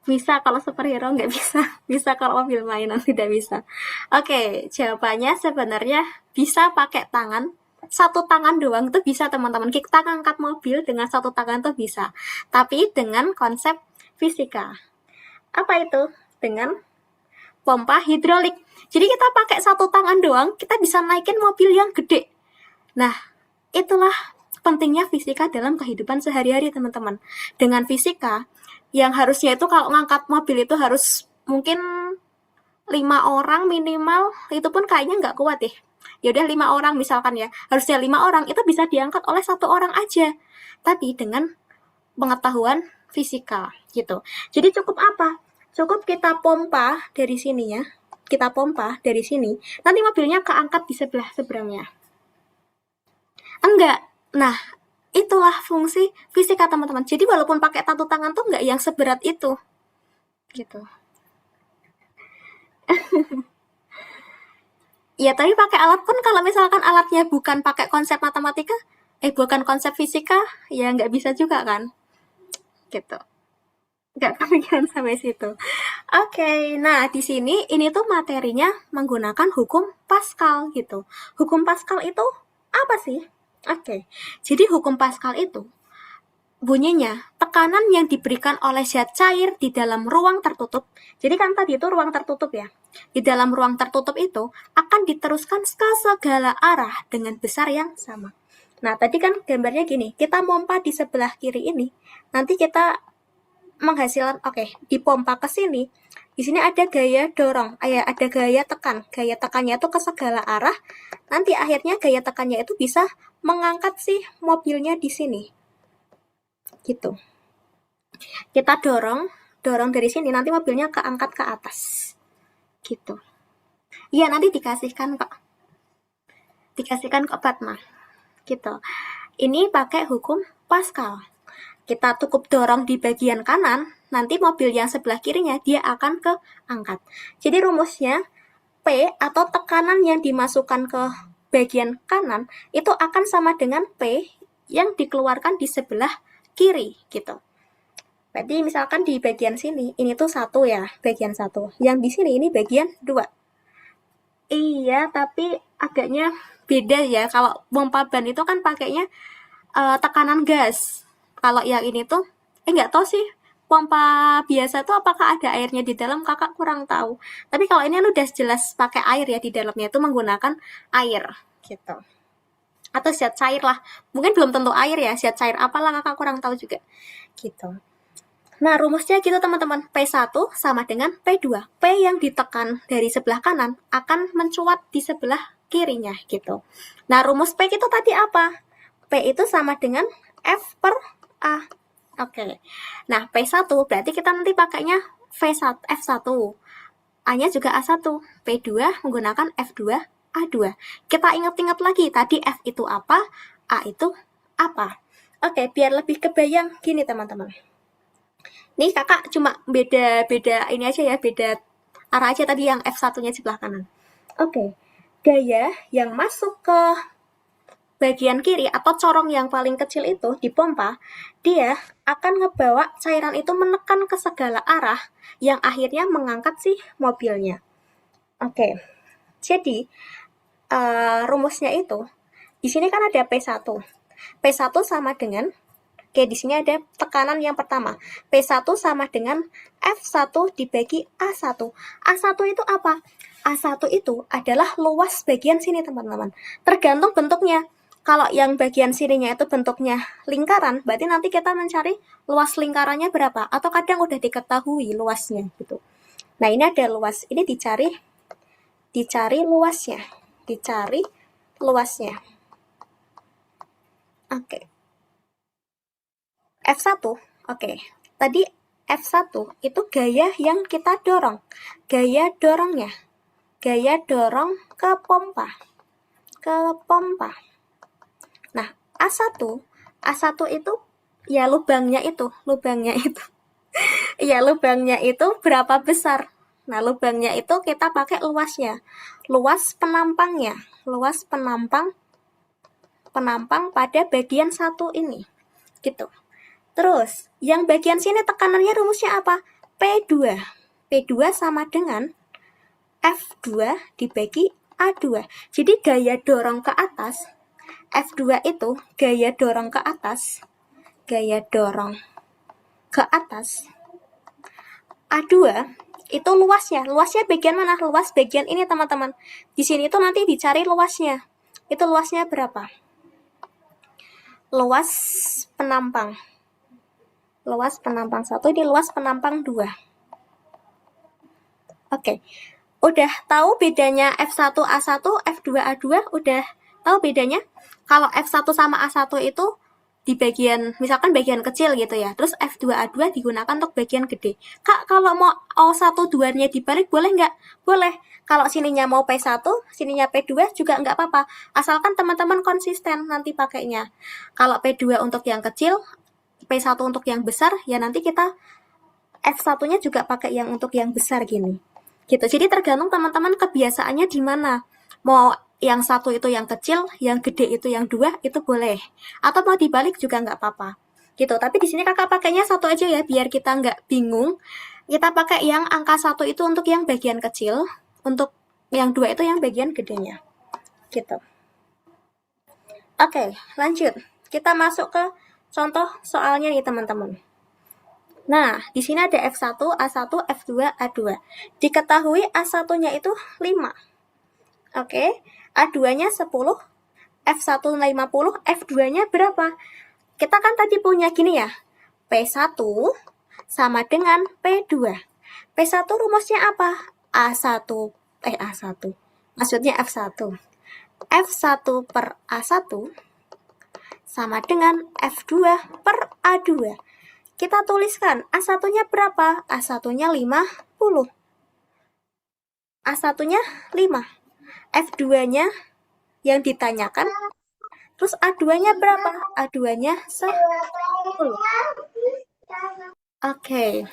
Bisa kalau superhero nggak bisa. Bisa kalau mobil mainan tidak bisa. Oke, jawabannya sebenarnya bisa pakai tangan. Satu tangan doang tuh bisa teman-teman. Kita ngangkat mobil dengan satu tangan tuh bisa. Tapi dengan konsep fisika. Apa itu? Dengan pompa hidrolik. Jadi kita pakai satu tangan doang, kita bisa naikin mobil yang gede. Nah, itulah pentingnya fisika dalam kehidupan sehari-hari, teman-teman. Dengan fisika, yang harusnya itu kalau ngangkat mobil itu harus mungkin 5 orang minimal, itu pun kayaknya nggak kuat ya. Ya udah 5 orang misalkan ya, harusnya 5 orang itu bisa diangkat oleh satu orang aja. Tapi dengan pengetahuan fisika gitu. Jadi cukup apa? Cukup kita pompa dari sini ya. Kita pompa dari sini, nanti mobilnya keangkat di sebelah seberangnya. Enggak. Nah, itulah fungsi fisika teman-teman. Jadi walaupun pakai satu tangan tuh enggak yang seberat itu. Gitu. Ya, tapi pakai alat pun kalau misalkan alatnya bukan pakai konsep matematika, bukan konsep fisika, ya nggak bisa juga kan. Gitu. Nggak kepikiran sampai situ. Oke, nah di sini ini tuh materinya menggunakan hukum Pascal gitu. Hukum Pascal itu apa sih? Oke, jadi hukum Pascal itu bunyinya tekanan yang diberikan oleh zat cair di dalam ruang tertutup. Jadi kan tadi itu ruang tertutup ya. Di dalam ruang tertutup itu akan diteruskan ke segala arah dengan besar yang sama. Nah, tadi kan gambarnya gini, kita pompa di sebelah kiri ini, nanti kita menghasilkan, dipompa ke sini. Di sini ada gaya dorong, ada gaya tekan. Gaya tekannya itu ke segala arah. Nanti akhirnya gaya tekannya itu bisa mengangkat si mobilnya di sini. Gitu. Kita dorong dari sini, nanti mobilnya keangkat ke atas. Gitu. Iya, nanti dikasihkan kok. Dikasihkan ke Fatma. Gitu. Ini pakai hukum Pascal. Kita cukup dorong di bagian kanan, nanti mobil yang sebelah kirinya dia akan keangkat. Jadi rumusnya P atau tekanan yang dimasukkan ke bagian kanan itu akan sama dengan P yang dikeluarkan di sebelah kiri gitu. Berarti misalkan di bagian sini ini tuh 1 ya, bagian 1. Yang di sini ini bagian 2. Iya, tapi agaknya beda ya. Kalau pompa ban itu kan pakainya tekanan gas. Kalau yang ini tuh, nggak tahu sih, pompa biasa tuh apakah ada airnya di dalam, kakak kurang tahu. Tapi kalau ini udah jelas pakai air ya di dalamnya, itu menggunakan air, gitu. Atau zat cair lah. Mungkin belum tentu air ya, zat cair apalah kakak kurang tahu juga. Gitu. Nah, rumusnya gitu teman-teman. P1 sama dengan P2. P yang ditekan dari sebelah kanan akan mencuat di sebelah kirinya, gitu. Nah, rumus P itu tadi apa? P itu sama dengan F per A. Oke. Nah, P1 berarti kita nanti pakainya F1. A-nya juga A1. P2 menggunakan F2, A2. Kita ingat-ingat lagi, tadi F itu apa, A itu apa. Oke, biar lebih kebayang gini teman-teman. Nih kakak cuma beda ini aja ya, beda arah aja tadi yang F1-nya sebelah kanan. Oke. Gaya yang masuk ke bagian kiri atau corong yang paling kecil itu di pompa, dia akan ngebawa cairan itu menekan ke segala arah yang akhirnya mengangkat si mobilnya. Oke. Jadi rumusnya itu di sini kan ada P1. P1 sama dengan di sini ada tekanan yang pertama. P1 sama dengan F1 dibagi A1. A1 itu apa? A1 itu adalah luas bagian sini teman-teman. Tergantung bentuknya. Kalau yang bagian sininya itu bentuknya lingkaran, berarti nanti kita mencari luas lingkarannya berapa. Atau kadang udah diketahui luasnya gitu. Nah, ini ada luas. Ini dicari luasnya. Dicari luasnya. Oke. F1, tadi F1 itu gaya yang kita dorong. Gaya dorongnya. Gaya dorong ke pompa. Nah, A1 itu ya lubangnya itu. Iya, lubangnya itu berapa besar. Nah, lubangnya itu kita pakai luasnya. Luas penampangnya. Luas penampang pada bagian satu ini. Gitu. Terus, yang bagian sini tekanannya rumusnya apa? P2. P2 sama dengan F2 dibagi A2. Jadi gaya dorong ke atas, F2 itu gaya dorong ke atas, gaya dorong ke atas. A2 itu luasnya. Luasnya bagian mana? Luas bagian ini, teman-teman. Di sini tuh nanti dicari luasnya. Itu luasnya berapa? Luas penampang. Luas penampang 1, ini luas penampang 2. Oke. Udah tahu bedanya F1 A1, F2 A2? Udah tahu bedanya? Kalau F1 sama A1 itu di bagian, misalkan bagian kecil gitu ya. Terus F2 A2 digunakan untuk bagian gede. Kak, kalau mau O1 2-nya dibalik boleh nggak? Boleh. Kalau sininya mau P1, sininya P2 juga nggak apa-apa. Asalkan teman-teman konsisten nanti pakainya. Kalau P2 untuk yang kecil, P1 untuk yang besar, ya nanti kita F1-nya juga pakai yang untuk yang besar gini. Gitu. Jadi tergantung teman-teman kebiasaannya di mana. Mau yang satu itu yang kecil, yang gede itu yang dua, itu boleh. Atau mau dibalik juga nggak apa-apa. Gitu. Tapi di sini kakak pakainya satu aja ya, biar kita nggak bingung. Kita pakai yang angka satu itu untuk yang bagian kecil, untuk yang dua itu yang bagian gedenya. Gitu. Oke, lanjut. Kita masuk ke contoh soalnya nih teman-teman. Nah, di sini ada F1, A1, F2, A2. Diketahui A1-nya itu 5. Oke, A2-nya 10, F1 50, F2-nya berapa? Kita kan tadi punya gini ya, P1 sama dengan P2. P1 rumusnya apa? A1, maksudnya F1. F1 per A1 sama dengan F2 per A2. Kita tuliskan A1-nya berapa? A1-nya 50. A1-nya 5. F2-nya yang ditanyakan. Terus A2-nya berapa? A2-nya 10. Oke.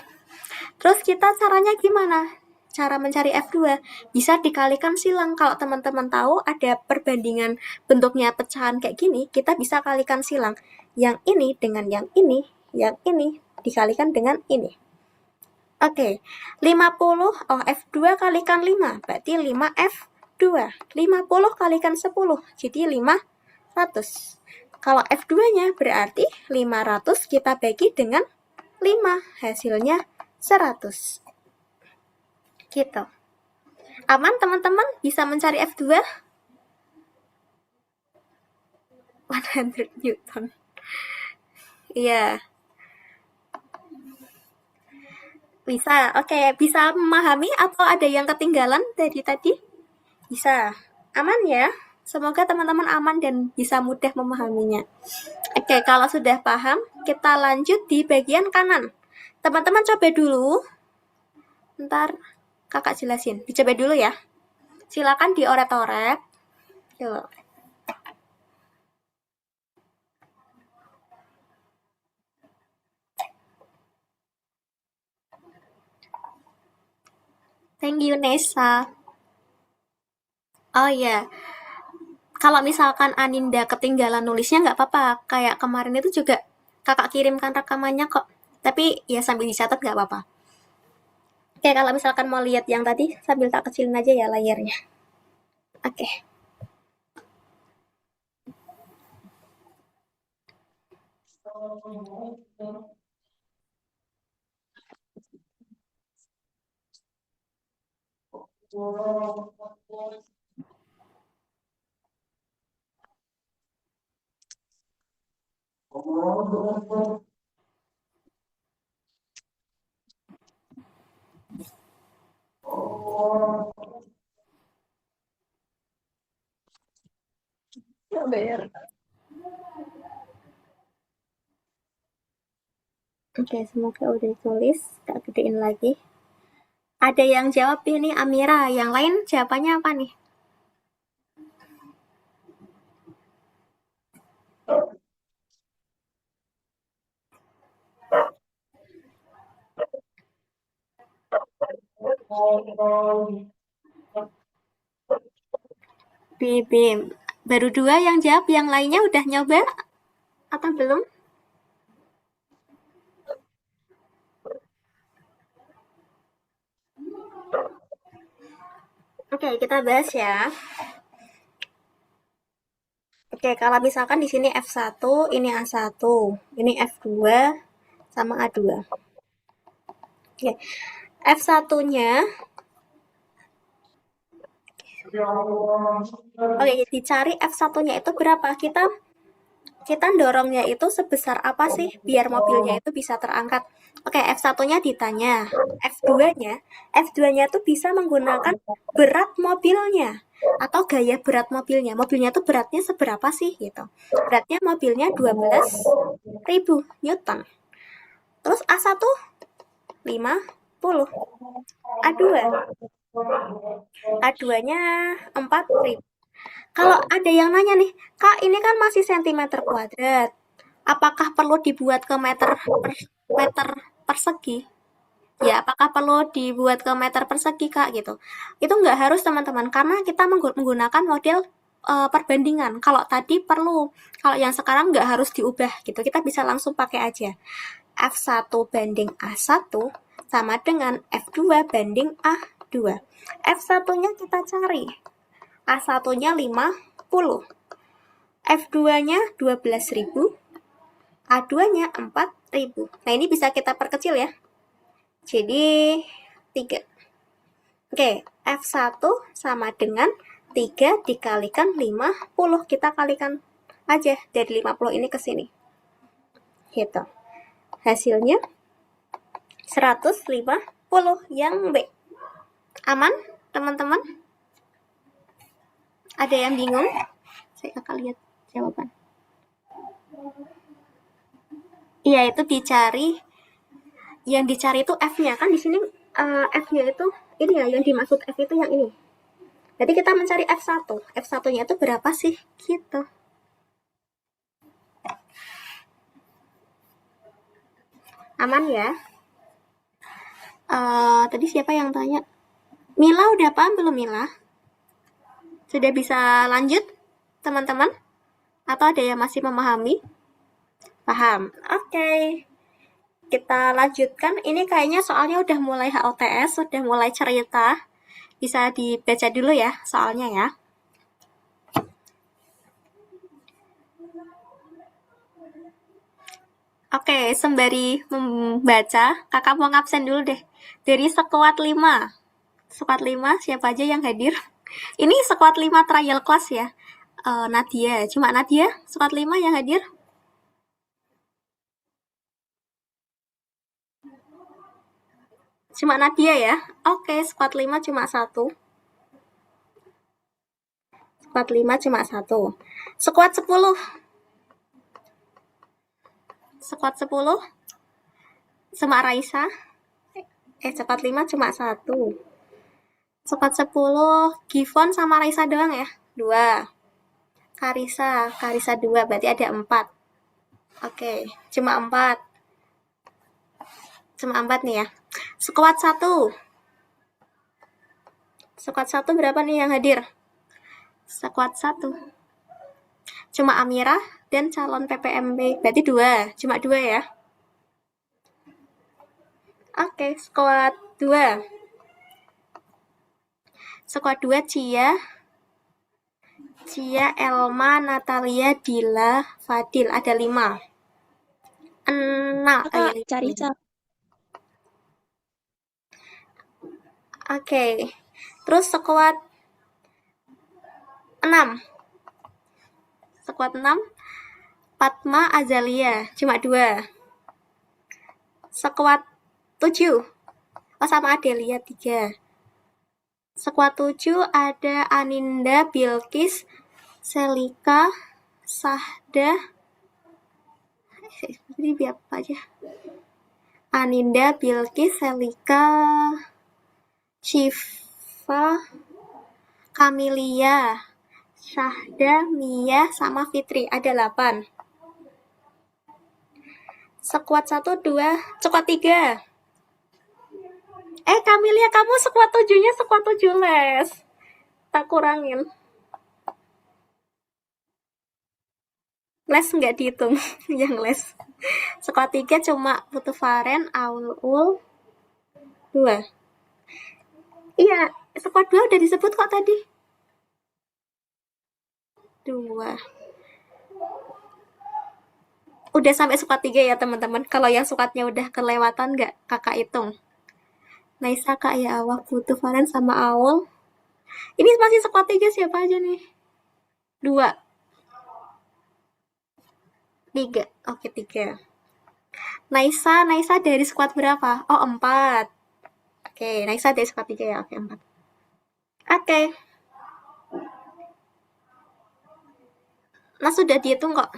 Terus kita caranya gimana? Cara mencari F2 bisa dikalikan silang. Kalau teman-teman tahu ada perbandingan bentuknya pecahan kayak gini, kita bisa kalikan silang. Yang ini dengan yang ini dikalikan dengan ini. Oke, 50, F2 kalikan 5, berarti 5F2. 50 kalikan 10, jadi 500. Kalau F2-nya berarti 500 kita bagi dengan 5, hasilnya 100. Gitu. Aman teman-teman? Bisa mencari F2? 100 Newton. Iya. Bisa. Oke, bisa memahami atau ada yang ketinggalan dari tadi? Bisa. Aman ya? Semoga teman-teman aman dan bisa mudah memahaminya. Oke, kalau sudah paham, kita lanjut di bagian kanan. Teman-teman coba dulu. Ntar kakak jelasin. Dicoba dulu ya. Silakan dioret-oret. Yuk. Thank you, Nesa. Oh ya, kalau misalkan Aninda ketinggalan nulisnya nggak apa-apa. Kayak kemarin itu juga kakak kirimkan rekamannya kok. Tapi ya sambil dicatat nggak apa-apa. Oke, kalau misalkan mau lihat yang tadi, sambil tak kecilin aja ya layarnya. Oke. Nggak bayar. Oke, semoga udah ditulis. Tak gedein lagi. Ada yang jawab ini Amira. Yang lain jawabannya apa nih? Bim. Baru 2 yang jawab, yang lainnya udah nyoba atau belum? Oke, kita bahas ya. Oke, kalau misalkan di sini F1, ini A1, ini F2 sama A2. Oke, F1-nya oke, dicari F1-nya itu berapa? Kita dorongnya itu sebesar apa sih biar mobilnya itu bisa terangkat? Oke, F1-nya ditanya. F2-nya tuh bisa menggunakan berat mobilnya atau gaya berat mobilnya. Mobilnya tuh beratnya seberapa sih gitu. Beratnya mobilnya 12.000 Newton. Terus A1 50. A2 A2-nya 4.000. Kalau ada yang nanya nih, Kak, ini kan masih sentimeter kuadrat. Apakah perlu dibuat ke meter persegi? Ya, apakah perlu dibuat ke meter persegi, Kak, gitu. Itu nggak harus, teman-teman, karena kita menggunakan model perbandingan. Kalau tadi perlu, kalau yang sekarang nggak harus diubah gitu. Kita bisa langsung pakai aja. F1 banding A1 sama dengan F2 banding A2. F1-nya kita cari. A1-nya 50. F2-nya 12.000. A2-nya 4.000. Nah, ini bisa kita perkecil ya. Jadi 3. Oke, F1 sama dengan 3 dikalikan 50. Kita kalikan aja dari 50 ini ke sini. Gitu. Hasilnya 150 yang B. Aman, teman-teman? Ada yang bingung? Saya akan lihat jawaban. Iya, itu dicari. Yang dicari itu F-nya. Kan di sini F-nya itu ini ya, yang dimaksud F itu yang ini. Jadi kita mencari F1. F1-nya itu berapa sih? Gitu. Aman ya? Tadi siapa yang tanya? Mila udah paham belum, Mila? Sudah bisa lanjut, teman-teman? Atau ada yang masih memahami? Paham? Oke. Kita lanjutkan. Ini kayaknya soalnya udah mulai HOTS, sudah mulai cerita. Bisa dibaca dulu ya soalnya ya. Oke, sembari membaca, kakak mau ngabsen dulu deh. Dari sekuat 5. Sekuat 5, siapa aja yang hadir? Ini sekuat 5 trial class ya. Nadia, cuma Nadia, sekuat 5 yang hadir. Cuma Nadia ya. Oke, sekuat 5 cuma 1. Sekuat 5 cuma 1. Sekuat 10. Sekuat 10. Sama Raisa. Sekuat 5 cuma 1. Sekuat 10. Givon sama Raisa doang ya. 2. Karisa 2, berarti ada 4. Oke, cuma 4. Cuma 4 nih ya. Sekuat 1. Sekuat 1 berapa nih yang hadir? Sekuat 1. Cuma Amira dan calon PPMB. Berarti 2. Cuma 2 ya. Oke, sekuat 2. Sekuat 2 Cia, Elma, Natalia, Dila, Fadil. Ada 5. 6. Cari. Oke. Terus sekuat 6. Sekuat 6. Fatma, Azalia. Cuma 2. Sekuat 7. Oh, sama Adelia 3. Sekuat 7 ada Aninda, Bilkis, Selika, Sahda. Ini biar apa aja. Aninda, Bilkis, Selika, Syifa, Kamilia, Syahda, Mia, sama Fitri. Ada 8. Sekuat 1, 2, sekuat 3. Kamilia, kamu sekuat 7-nya sekuat 7 les. Tak kurangin. Les nggak dihitung. Yang les. Sekuat 3 cuma butuh Faren, Aul, 2. Iya, sekuat 2 udah disebut kok tadi. 2. Udah sampai sekuat 3 ya teman-teman. Kalau yang sekuatnya udah kelewatan nggak kakak hitung. Naisa, Kak ya awal butuh Faren sama Aul. Ini masih sekuat 3 siapa aja nih? 2. 3. Oke, 3. Naisa dari squad berapa? Oh, 4. Oke, Naisa dari squad 3 ya. Oke, 4. Oke. Nah, sudah dihitung kok.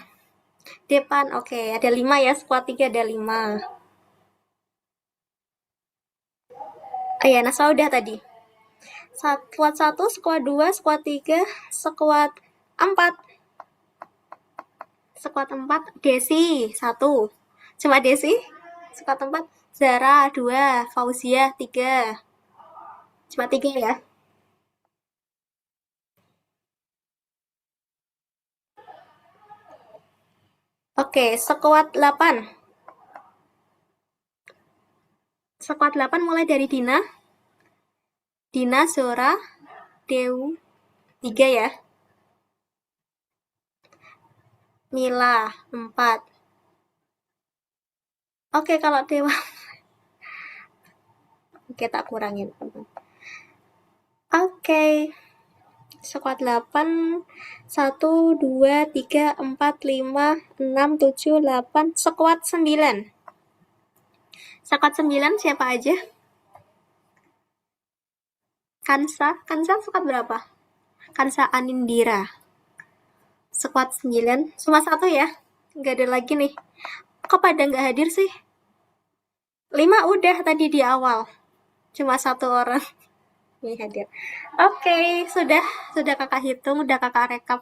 Depan, oke. Ada 5 ya. Squad 3 ada 5. Oh ya, Nasa udah tadi. Squad 1, squad 2, squad 3, squad 4. Squad 4, Desi 1. Cuma Desi. Squad 4, Zara 2, Fauzia 3. Cuma 3 ya. Oke, squad 8. Squad 8 mulai dari Dina. Dina, Zora, Dew, 3 ya. Mila, 4. Oke, kalau Dewa. Oke, tak kurangin. Oke. Squad 8. 1, 2, 3, 4, 5, 6, 7, 8. Squad 9. Squad 9 siapa aja? Kansa squad berapa? Kansa Anindira. Squad 9. Cuma 1 ya? Nggak ada lagi nih. Kok pada nggak hadir sih? 5 udah tadi di awal. Cuma 1 orang. Ini hadir. Oke, sudah kakak hitung, udah kakak rekap.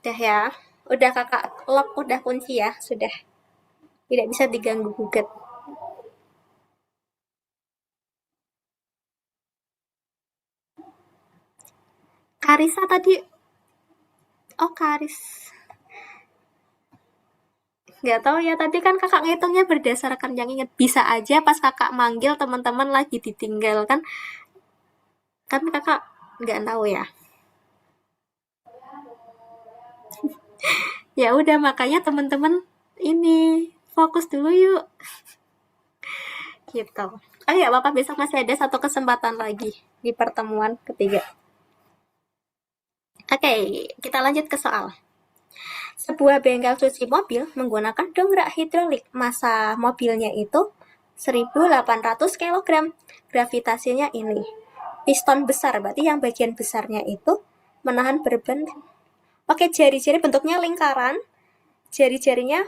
Udah ya. Udah kakak lock, udah kunci ya. Sudah. Tidak bisa diganggu gugat. Karisa tadi. Oh, Karis. Nggak tahu ya, tadi kan kakak ngitungnya berdasarkan yang inget. Bisa aja pas kakak manggil teman-teman lagi ditinggal kan. Kan kakak nggak tahu ya. Ya udah, makanya teman-teman ini fokus dulu yuk. Gitu. Oh ya, Bapak besok masih ada satu kesempatan lagi di pertemuan ketiga. Oke, kita lanjut ke soal. Sebuah bengkel cuci mobil menggunakan dongkrak hidrolik. Massa mobilnya itu 1.800 kg. Gravitasinya ini. Piston besar, berarti yang bagian besarnya itu menahan beban. Oke, jari-jari bentuknya lingkaran. Jari-jarinya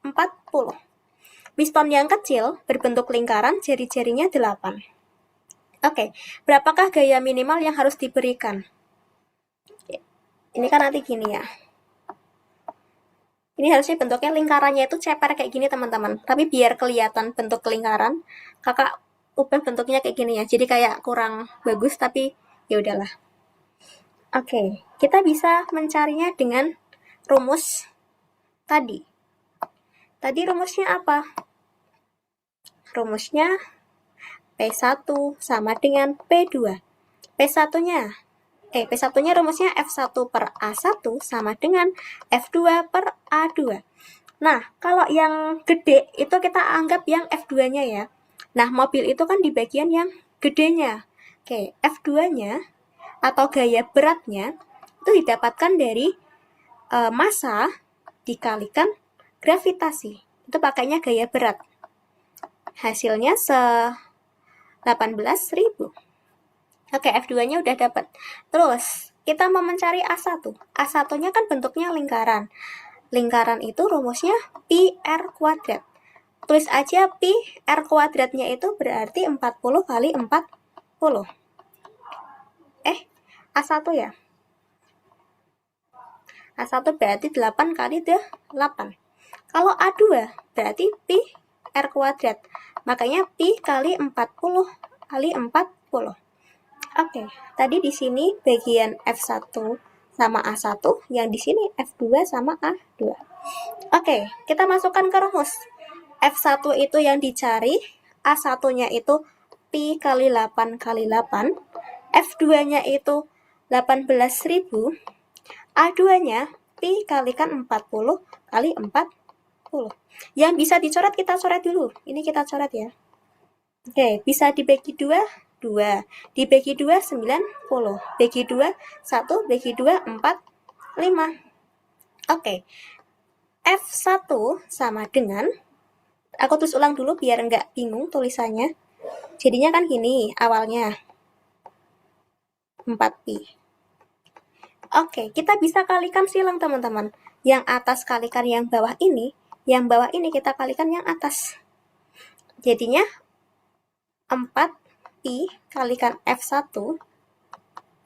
40. Piston yang kecil berbentuk lingkaran, jari-jarinya 8. Oke, berapakah gaya minimal yang harus diberikan? Ini kan nanti gini ya. Ini harusnya bentuknya lingkarannya itu ceper kayak gini teman-teman. Tapi biar kelihatan bentuk lingkaran, kakak ubah bentuknya kayak gini ya. Jadi kayak kurang bagus tapi ya udahlah. Oke, kita bisa mencarinya dengan rumus tadi. Tadi rumusnya apa? Rumusnya P1 sama dengan P2. P1-nya rumusnya F1 per A1 sama dengan F2 per A2. Nah, kalau yang gede itu kita anggap yang F2-nya ya. Nah, mobil itu kan di bagian yang gedenya. Oke, F2-nya atau gaya beratnya itu didapatkan dari massa dikalikan gravitasi. Itu pakainya gaya berat. Hasilnya 18.000. Oke, F2-nya udah dapat. Terus, kita mau mencari A1. A1-nya kan bentuknya lingkaran. Lingkaran itu rumusnya pi R kuadrat. Tulis aja pi R kuadratnya itu berarti 40 kali 40. A1 ya? A1 berarti 8 kali 8. Kalau A2 berarti pi R kuadrat. Makanya Pi kali 40 kali 40. Oke, tadi di sini bagian F1 sama A1, yang di sini F2 sama A2. Oke, kita masukkan ke rumus. F1 itu yang dicari, A1-nya itu Pi kali 8 kali 8, F2-nya itu 18.000, A2-nya Pi kalikan 40 kali 40. Yang bisa dicoret kita coret dulu. Ini kita coret ya. Oke, bisa dibagi 2, 2. Dibagi 2, 90. Bagi 2, 1. Bagi 2, 4, 5. Oke. F1 sama dengan, aku tulis ulang dulu biar nggak bingung tulisannya. Jadinya kan gini, awalnya 4pi. Oke, kita bisa kalikan silang teman-teman. Yang atas kalikan yang bawah ini, yang bawah ini kita kalikan yang atas. Jadinya 4pi kalikan F1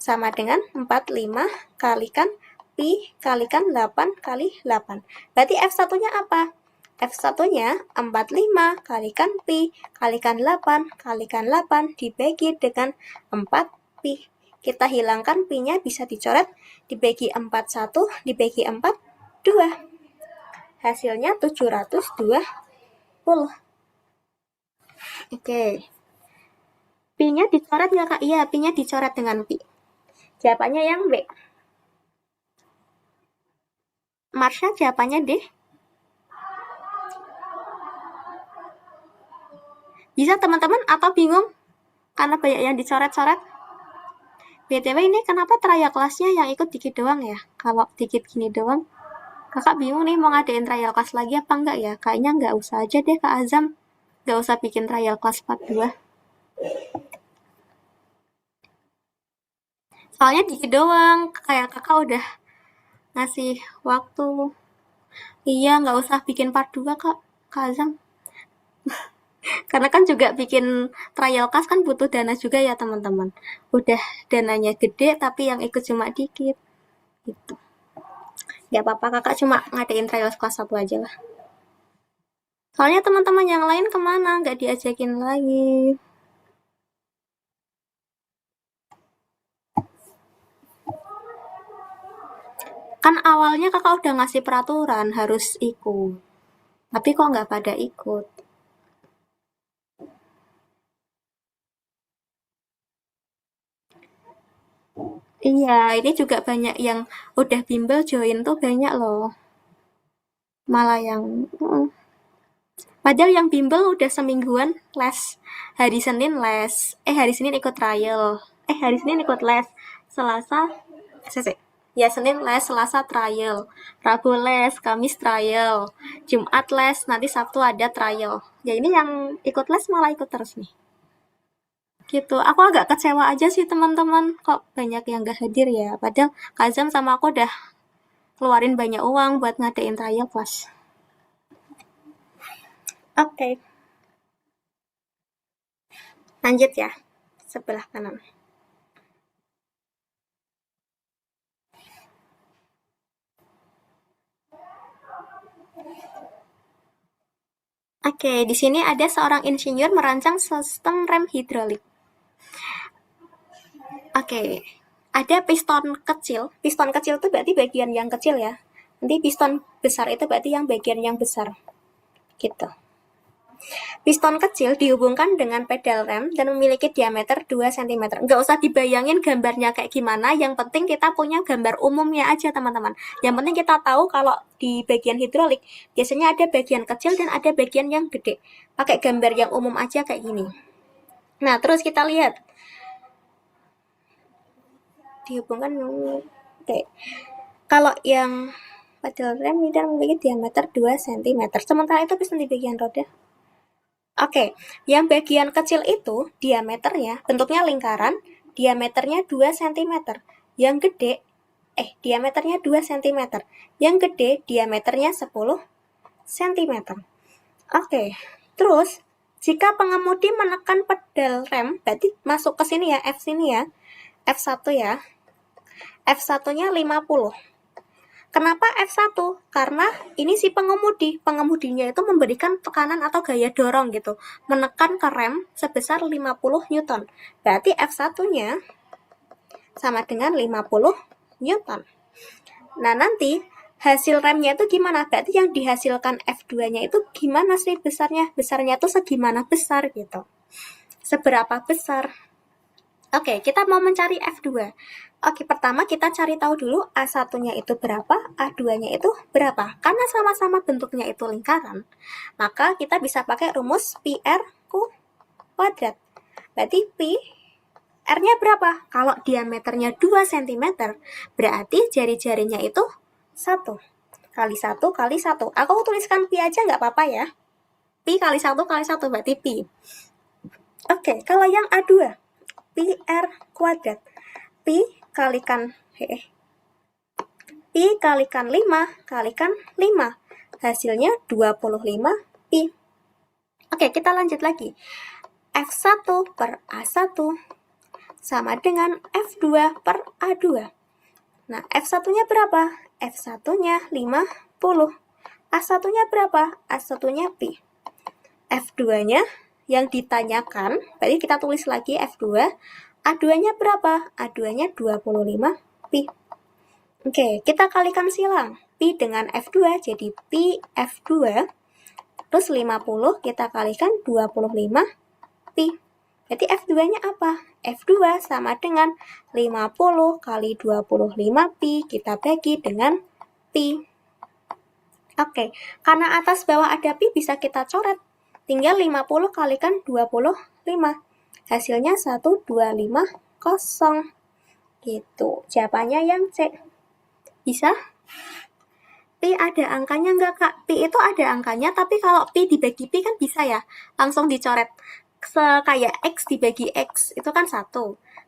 sama dengan 45 kalikan Pi kalikan 8 kali 8. Berarti F1-nya apa? F1-nya 45 kalikan Pi kalikan 8 kalikan 8 dibagi dengan 4pi. Kita hilangkan Pi-nya, bisa dicoret, dibagi 41, dibagi 4, 2. Hasilnya 720. Oke. Pi-nya dicoret nggak, Kak? Iya, Pi-nya dicoret dengan Pi. Jawabannya yang B. Marsha jawabannya D. Bisa teman-teman atau bingung? Karena banyak yang dicoret-coret. BTW ini kenapa trial kelasnya yang ikut dikit doang ya? Kalau dikit gini doang, kakak bingung nih mau ngadain trial kelas lagi apa enggak ya? Kayaknya nggak usah aja deh Kak Azam. Nggak usah bikin trial kelas part 2. Soalnya dikit doang, kayak kakak udah ngasih waktu. Iya, nggak usah bikin part 2 Kak Azam. Karena kan juga bikin trial class kan butuh dana juga ya teman-teman. Udah dananya gede tapi yang ikut cuma dikit. Gitu. Gak apa-apa, kakak cuma ngadain trial class 1 aja lah. Soalnya teman-teman yang lain kemana? Gak diajakin lagi. Kan awalnya kakak udah ngasih peraturan harus ikut. Tapi kok nggak pada ikut? Iya, ini juga banyak yang udah bimbel join tuh banyak loh. Malah yang padahal yang bimbel udah semingguan les. Hari Senin les. Hari Senin ikut trial. Hari Senin ikut les. Selasa ya Senin les, Selasa trial, Rabu les, Kamis trial, Jumat les, nanti Sabtu ada trial. Ya ini yang ikut les malah ikut terus nih. Gitu. Aku agak kecewa aja sih teman-teman, kok banyak yang gak hadir ya. Padahal Kazam sama aku udah keluarin banyak uang buat ngadain trial kelas. Oke. Lanjut ya. Sebelah kanan. Oke, di sini ada seorang insinyur merancang sistem rem hidrolik. Oke, ada piston kecil. Piston kecil itu berarti bagian yang kecil ya. Nanti piston besar itu berarti yang bagian yang besar. Gitu. Piston kecil dihubungkan dengan pedal rem dan memiliki diameter 2 cm. Nggak usah dibayangin gambarnya kayak gimana, yang penting kita punya gambar umumnya aja teman-teman. Yang penting kita tahu kalau di bagian hidrolik, biasanya ada bagian kecil dan ada bagian yang gede. Pakai gambar yang umum aja kayak gini. Nah, terus kita lihat. Dihubungkan, oke. Kalau yang pedal rem ini memiliki diameter 2 cm. Sementara itu piston di bagian roda. Oke, yang bagian kecil itu diameternya, bentuknya lingkaran, diameternya 2 cm. Yang gede, diameternya 2 cm. Yang gede, diameternya 10 cm. Oke, terus jika pengemudi menekan pedal rem, berarti masuk ke sini ya, F sini ya, F1 ya. F1-nya 50. Kenapa F1? Karena ini si pengemudinya itu memberikan tekanan atau gaya dorong gitu, menekan ke rem sebesar 50 Newton. Berarti F1-nya sama dengan 50 Newton. Nah, nanti hasil remnya itu gimana? Berarti yang dihasilkan F2-nya itu gimana sih besarnya? Besarnya itu segimana besar gitu. Seberapa besar? Oke, kita mau mencari F2. Oke, pertama kita cari tahu dulu A1-nya itu berapa, A2-nya itu berapa. Karena sama-sama bentuknya itu lingkaran, maka kita bisa pakai rumus PR kuadrat. Berarti Pi R-nya berapa? Kalau diameternya 2 cm, berarti jari-jarinya itu 1. Kali 1 kali 1. Aku tuliskan Pi aja nggak apa-apa ya. Pi kali 1 kali 1 berarti Pi. Oke, kalau yang A2, Pi R kuadrat. Pi kalikan Pi kalikan 5 kalikan 5. Hasilnya 25 Pi. Oke, kita lanjut lagi. F1 per A1 sama dengan F2 per A2. Nah, F1-nya berapa? F1-nya 50. A1-nya berapa? A1-nya Pi. F2-nya yang ditanyakan, berarti kita tulis lagi F2. A2-nya berapa? A2-nya 25 Pi. Oke, kita kalikan silang. Pi dengan F2 jadi Pi F2 plus 50 kita kalikan 25 Pi. Jadi F2-nya apa? F2 sama dengan 50 kali 25 Pi kita bagi dengan Pi. Oke, karena atas bawah ada Pi bisa kita coret. Tinggal 50 kalikan 25. Hasilnya 1250. Gitu. Jawabannya yang C. Bisa? Pi ada angkanya nggak, Kak? Pi itu ada angkanya, tapi kalau Pi dibagi Pi kan bisa ya. Langsung dicoret. Kayak X dibagi X, itu kan 1.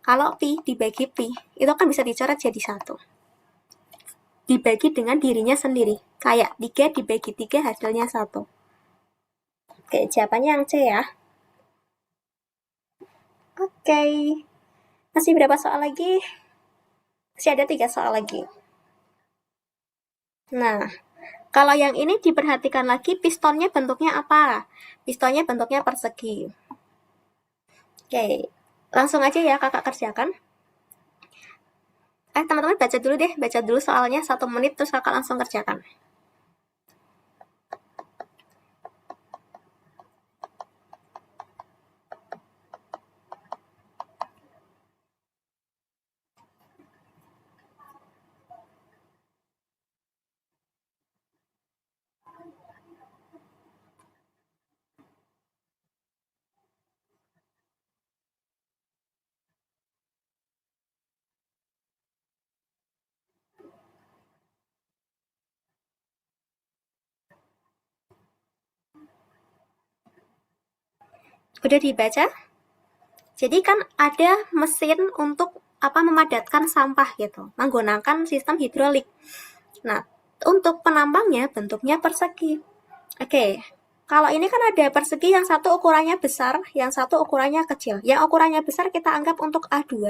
Kalau Pi dibagi Pi, itu kan bisa dicoret jadi 1. Dibagi dengan dirinya sendiri. Kayak 3 dibagi 3 hasilnya 1. Oke, jawabannya yang C ya. Oke. Masih berapa soal lagi? Masih ada 3 soal lagi. Nah, kalau yang ini diperhatikan lagi, pistonnya bentuknya apa? Pistonnya bentuknya persegi. Oke, langsung aja ya kakak kerjakan. Teman-teman baca dulu deh, baca dulu soalnya 1 menit terus kakak langsung kerjakan. Udah dibaca? Jadi kan ada mesin untuk memadatkan sampah gitu, menggunakan sistem hidrolik. Nah, untuk penambangnya bentuknya persegi. Oke, kalau ini kan ada persegi yang satu ukurannya besar, yang satu ukurannya kecil. Yang ukurannya besar kita anggap untuk A2,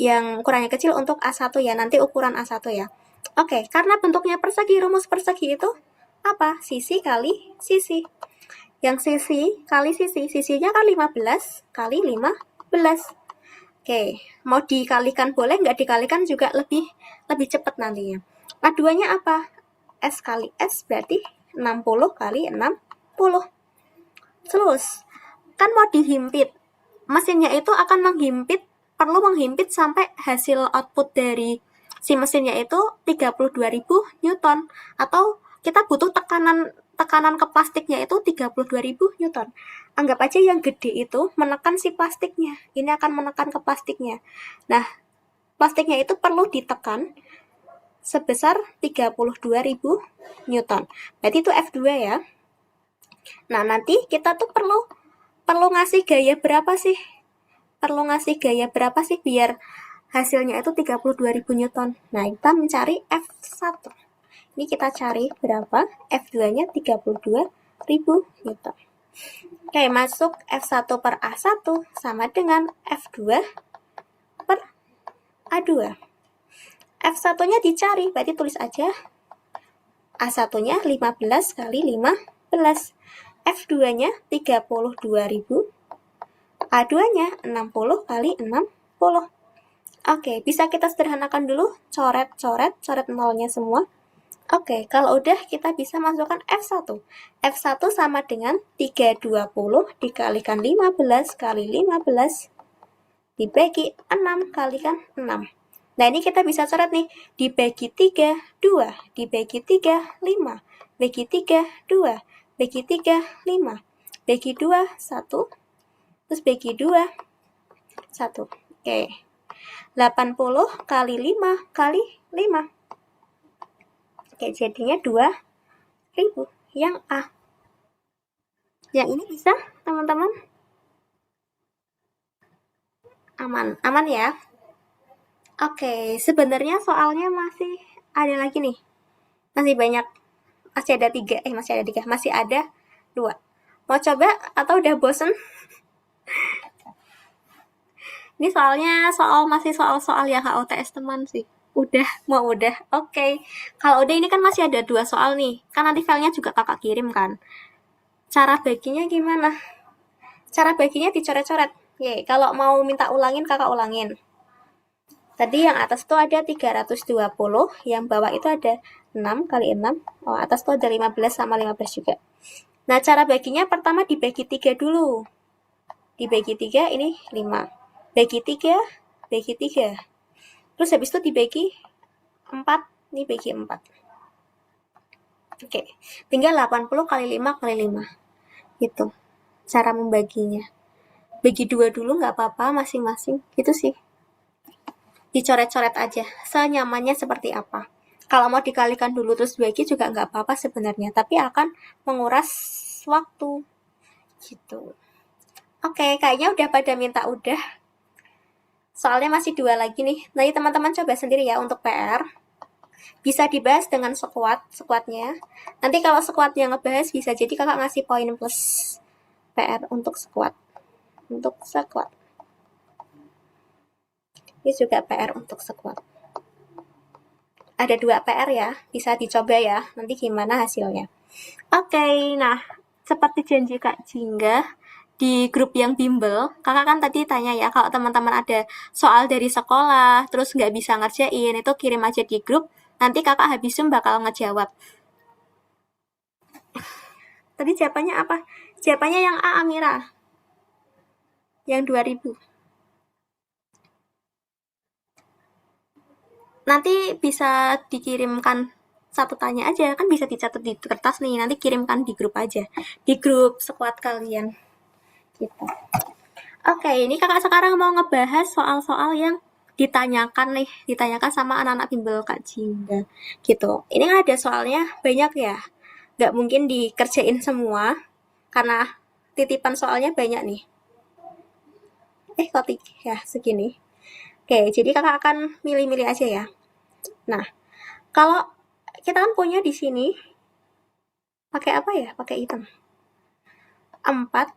yang ukurannya kecil untuk A1 ya, nanti ukuran A1 ya. Oke, karena bentuknya persegi, rumus persegi itu apa? Sisi kali sisi. Yang sisi kali sisi, sisinya kan 15 kali 15. Oke, mau dikalikan boleh, nggak dikalikan juga lebih cepat nantinya. A2-nya apa? S kali S berarti 60 kali 60. Terus, kan mau dihimpit. Mesinnya itu akan perlu menghimpit sampai hasil output dari si mesinnya itu 32.000 Newton. Atau kita butuh tekanan ke plastiknya itu 32.000 Newton. Anggap aja yang gede itu menekan si plastiknya. Ini akan menekan ke plastiknya. Nah, plastiknya itu perlu ditekan sebesar 32.000 Newton. Berarti itu F2 ya. Nah, nanti kita tuh perlu ngasih gaya berapa sih? Perlu ngasih gaya berapa sih biar hasilnya itu 32.000 Newton. Nah, kita mencari F1. Ini kita cari berapa? F2-nya 32.000 Newton. Oke, masuk F1 per A1 sama dengan F2 per A2. F1-nya dicari, berarti tulis aja A1-nya 15 kali 15. F2-nya 32.000. A2-nya 60 kali 60. Oke, bisa kita sederhanakan dulu. Coret nolnya semua. Oke, kalau udah kita bisa masukkan F1. F1 sama dengan 320 dikalikan 15 kali 15 dibagi 6 kalikan 6. Nah, ini kita bisa coret nih. Dibagi 3, 2. Dibagi 3, 5. Bagi 3, 2. Bagi 3, 5. Bagi 2, 1. Terus bagi 2, 1. Oke. 80 kali 5 kali 5. Oke, jadinya 2.000. Yang A. Yang ini bisa, teman-teman? Aman ya? Oke, sebenarnya soalnya masih ada lagi nih. Masih banyak. Masih ada 3. Masih ada 2. Mau coba atau udah bosen? Ini soalnya masih soal-soal yang HOTS teman sih. Mau udah. Oke. Kalau udah ini kan masih ada 2 soal nih. Kan nanti filenya juga kakak kirim kan. Cara baginya gimana? Cara baginya dicoret-coret. Kalau mau minta ulangin, kakak ulangin. Tadi yang atas tuh ada 320, yang bawah itu ada 6 kali 6. Oh, atas tuh ada 15 sama 15 juga. Nah, cara baginya pertama dibagi 3 dulu. Dibagi 3, ini 5. Bagi 3, bagi 3. Terus habis itu dibagi 4, ini bagi 4. Oke, tinggal 80 kali 5 kali 5. Itu cara membaginya. Bagi 2 dulu nggak apa-apa masing-masing. Gitu sih. Dicoret-coret aja, senyamannya seperti apa. Kalau mau dikalikan dulu terus bagi juga nggak apa-apa sebenarnya, tapi akan menguras waktu. Gitu. Oke, kayaknya udah pada minta udah. Soalnya masih 2 lagi nih. Nanti teman-teman coba sendiri ya untuk PR. Bisa dibahas dengan squadnya. Nanti kalau squadnya ngebahas bisa jadi kakak ngasih poin plus PR untuk squad. Ini juga PR untuk squad. Ada 2 PR ya, bisa dicoba ya. Nanti gimana hasilnya. Oke, nah seperti janji Kak Jingga di grup yang bimbel, kakak kan tadi tanya ya, kalau teman-teman ada soal dari sekolah, terus nggak bisa ngerjain, itu kirim aja di grup, nanti kakak habis Zoom bakal ngejawab. Tadi jawabannya apa? Jawabannya yang A, Amira. Yang 2000. Nanti bisa dikirimkan satu tanya aja, kan bisa dicatat di kertas nih, nanti kirimkan di grup aja. Di grup squad kalian. Gitu. Oke, ini kakak sekarang mau ngebahas soal-soal yang ditanyakan sama anak-anak bimbel Kak Jingga. Gitu. Ini kan ada soalnya banyak ya. Nggak mungkin dikerjain semua, karena titipan soalnya banyak nih. Kok ya segini. Oke, jadi kakak akan milih-milih aja ya. Nah, kalau kita kan punya di sini, pakai apa ya? Pakai hitam. 4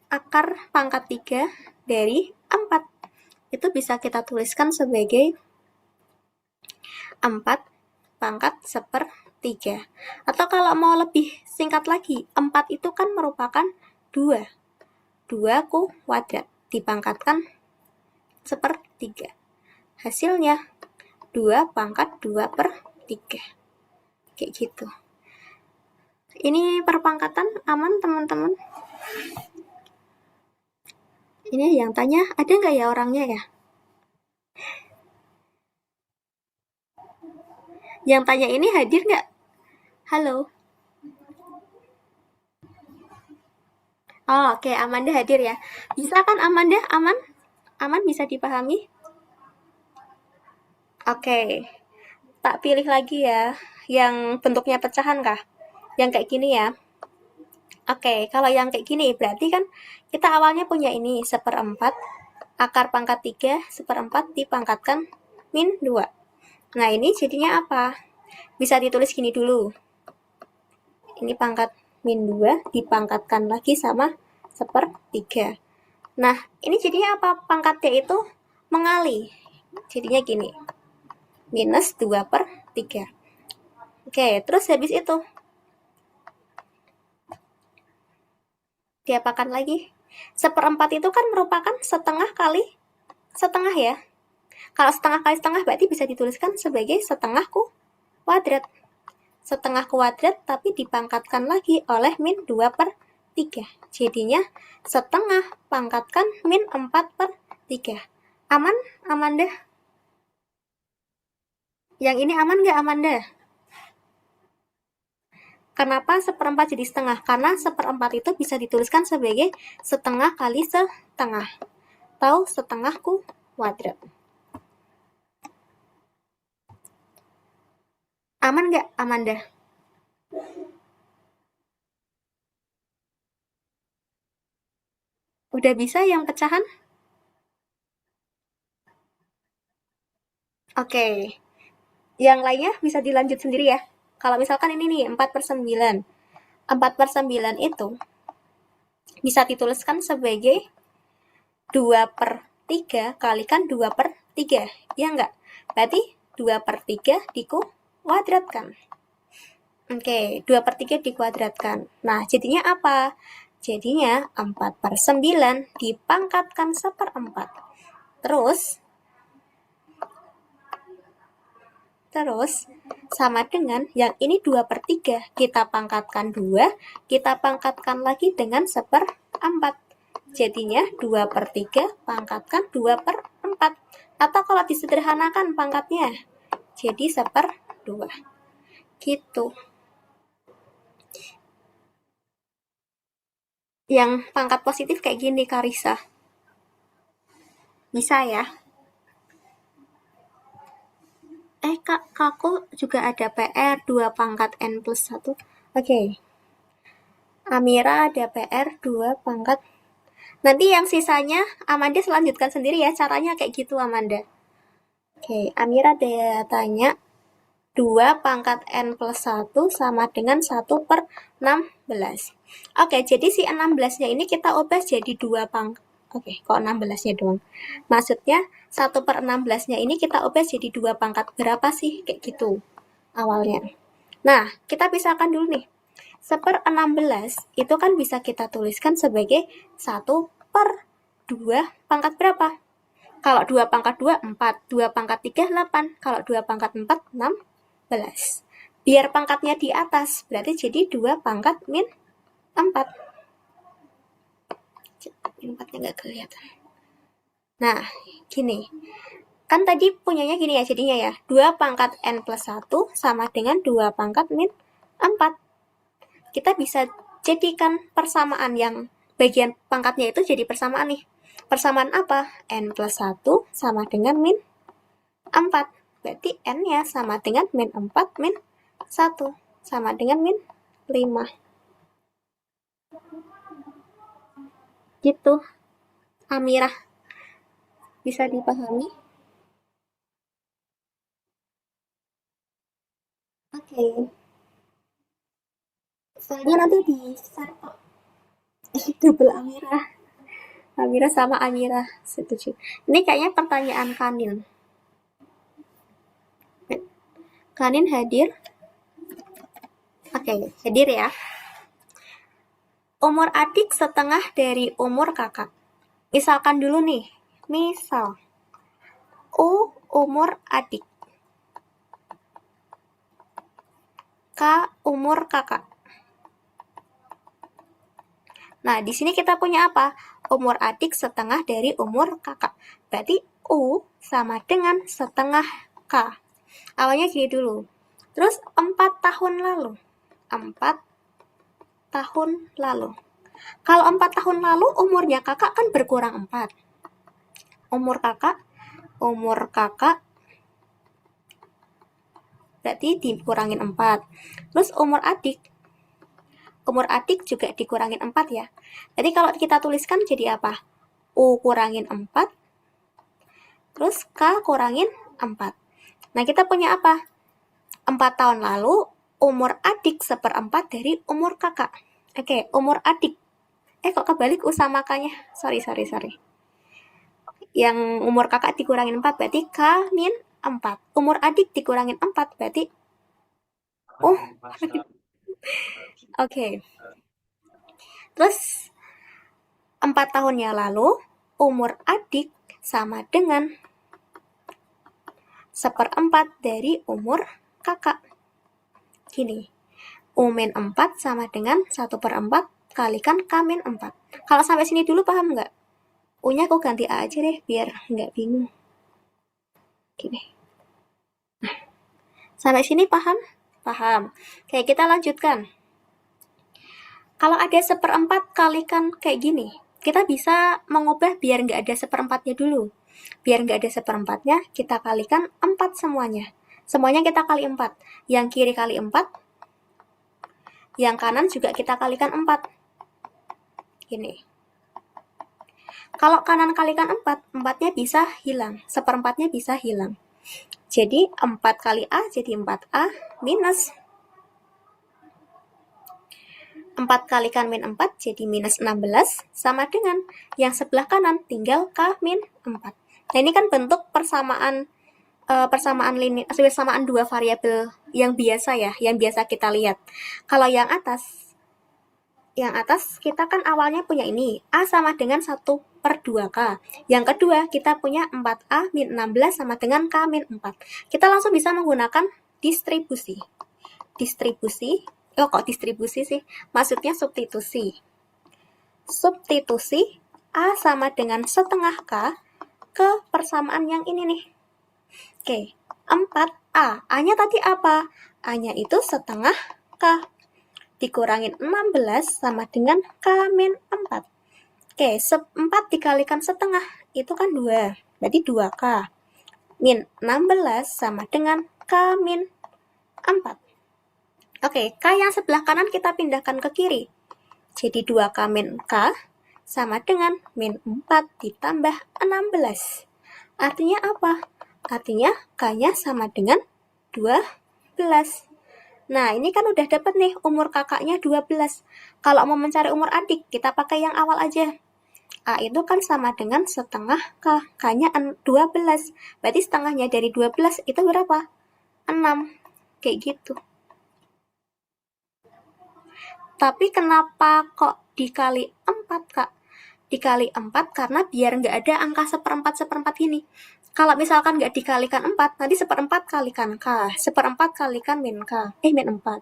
akar pangkat 3 dari 4. Itu bisa kita tuliskan sebagai 4 pangkat 1/3. Atau kalau mau lebih singkat lagi, 4 itu kan merupakan 2. 2 kuadrat dipangkatkan 1/3. Hasilnya 2 pangkat 2/3. Kayak gitu. Ini perpangkatan aman teman-teman? Ini yang tanya, ada nggak ya orangnya ya? Yang tanya ini hadir nggak? Halo? Oh, oke, Amanda hadir ya. Bisa kan Amanda? Aman? Aman bisa dipahami? Oke. Tak pilih lagi ya. Yang bentuknya pecahan kah? Yang kayak gini ya. Oke, kalau yang kayak gini berarti kan kita awalnya punya ini 1/4. Akar pangkat 3 1/4 dipangkatkan min 2. Nah, ini jadinya apa? Bisa ditulis gini dulu. Ini pangkat min 2 dipangkatkan lagi sama 1/3. Nah, ini jadinya apa? Pangkatnya itu mengali. Jadinya gini. minus 2/3. Oke, terus habis itu diapakan lagi? 1/4 itu kan merupakan setengah kali setengah ya. Kalau setengah kali setengah berarti bisa dituliskan sebagai setengah kuadrat. Setengah kuadrat tapi dipangkatkan lagi oleh min 2/3. Jadinya setengah pangkatkan min 4/3. Aman, Amanda? Yang ini aman nggak, Amanda? Kenapa 1/4 jadi setengah? Karena 1/4 itu bisa dituliskan sebagai setengah kali setengah. Atau setengah kuadrat. Aman nggak, Amanda? Udah bisa yang pecahan? Oke. Yang lainnya bisa dilanjut sendiri ya. Kalau misalkan ini nih, 4/9. 4/9 itu bisa dituliskan sebagai 2/3 kalikan 2/3. Ya enggak? Berarti 2/3 dikuadratkan. Oke, 2/3 dikuadratkan. Nah, jadinya apa? Jadinya 4/9 dipangkatkan 1/4. Terus sama dengan yang ini 2/3, kita pangkatkan 2, kita pangkatkan lagi dengan 1/4. Jadinya 2/3 pangkatkan 2/4. Atau kalau disederhanakan pangkatnya, jadi 1/2. Gitu. Yang pangkat positif kayak gini, Karisa. Bisa ya? Kakku juga ada PR 2 pangkat N plus 1. Oke. Amira ada PR 2 pangkat. Nanti yang sisanya Amanda selanjutkan sendiri ya. Caranya kayak gitu, Amanda. Oke, Amira ada tanya 2 pangkat N plus 1 sama dengan 1/16. Oke, jadi si 16-nya ini kita ubah jadi 2 pangkat. Oke, kok 16-nya doang? Maksudnya 1/16-nya ini kita ubah jadi 2 pangkat berapa sih? Kayak gitu awalnya. Nah, kita pisahkan dulu nih. 1/16 itu kan bisa kita tuliskan sebagai 1/2 pangkat berapa? Kalau 2 pangkat 2, 4. 2 pangkat 3, 8. Kalau 2 pangkat 4, 16. Biar pangkatnya di atas, berarti jadi 2 pangkat min 4. 4-nya nggak kelihatan. Nah, gini. Kan tadi punyanya gini ya, jadinya ya. 2 pangkat N plus 1 sama dengan 2 pangkat min 4. Kita bisa jadikan persamaan yang bagian pangkatnya itu jadi persamaan nih. Persamaan apa? N plus 1 sama dengan min 4. Berarti N-nya sama dengan min 4 min 1. Sama dengan min 5. Gitu. Amirah. Bisa dipahami? Oke. Soalnya nanti di share kok. Double Amirah. Amirah sama Amirah. Setuju. Ini kayaknya pertanyaan Kanin. Kanin hadir? Oke, hadir ya. Umur adik setengah dari umur kakak. Misalkan dulu nih. Misal. U umur adik. K umur kakak. Nah, di sini kita punya apa? Umur adik setengah dari umur kakak. Berarti U sama dengan setengah K. Awalnya gini dulu. Terus 4 tahun lalu. 4 tahun lalu. Kalau 4 tahun lalu umurnya kakak kan berkurang 4. Umur kakak berarti dikurangin 4. Terus umur adik juga dikurangin 4 ya. Jadi kalau kita tuliskan jadi apa? U kurangin 4, terus K kurangin 4. Nah, kita punya apa? 4 tahun lalu, umur adik 1/4 dari umur kakak. Oke, umur adik. Kok kebalik U sama K-nya? Sorry. Yang umur kakak dikurangin 4, berarti K min 4. Umur adik dikurangin 4 berarti oke. Terus 4 tahunnya lalu umur adik sama dengan 1/4 dari umur kakak. Gini, U-4 sama dengan 1/4 kalikan K-4. Kalau sampai sini dulu paham nggak? U-nya aku ganti A aja deh, biar nggak bingung. Gini. Nah, sampai sini paham? Paham. Oke, kita lanjutkan. Kalau ada 1/4 kalikan kayak gini, kita bisa mengubah biar nggak ada 1/4-nya dulu. Biar nggak ada 1/4-nya, kita kalikan 4 semuanya. Semuanya kita kali 4. Yang kiri kali 4, yang kanan juga kita kalikan 4. Gini. Kalau kanan kalikan 4, 4-nya bisa hilang. 1/4-nya bisa hilang. Jadi 4 kali A jadi 4A minus 4 kalikan min 4 jadi minus 16 sama dengan yang sebelah kanan tinggal K-4. Nah, ini kan bentuk persamaan persamaan dua variabel yang biasa ya, yang biasa kita lihat. Kalau yang atas kita kan awalnya punya ini, A sama dengan 1/2K. Yang kedua, kita punya 4A min 16 sama dengan K min 4. Kita langsung bisa menggunakan distribusi. Kok distribusi sih? Maksudnya substitusi. Substitusi A sama dengan setengah K ke persamaan yang ini nih. Oke, 4A. A-nya tadi apa? A-nya itu setengah K. Dikurangin 16 sama dengan K-4. Oke, 4 dikalikan setengah, itu kan 2. Berarti 2K. Min 16 sama dengan K-4. Oke, K yang sebelah kanan kita pindahkan ke kiri. Jadi 2K min K sama dengan min 4 ditambah 16. Artinya apa? Artinya K-nya sama dengan 12. Nah, ini kan udah dapat nih umur kakaknya 12. Kalau mau mencari umur adik, kita pakai yang awal aja. A itu kan sama dengan setengah K. K-nya 12. Berarti setengahnya dari 12 itu berapa? 6. Kayak gitu. Tapi kenapa kok dikali 4, Kak? Dikali 4 karena biar nggak ada angka 1/4 gini. Kalau misalkan nggak dikalikan 4, nanti 1/4 kalikan K, 1/4 kalikan min K, min 4.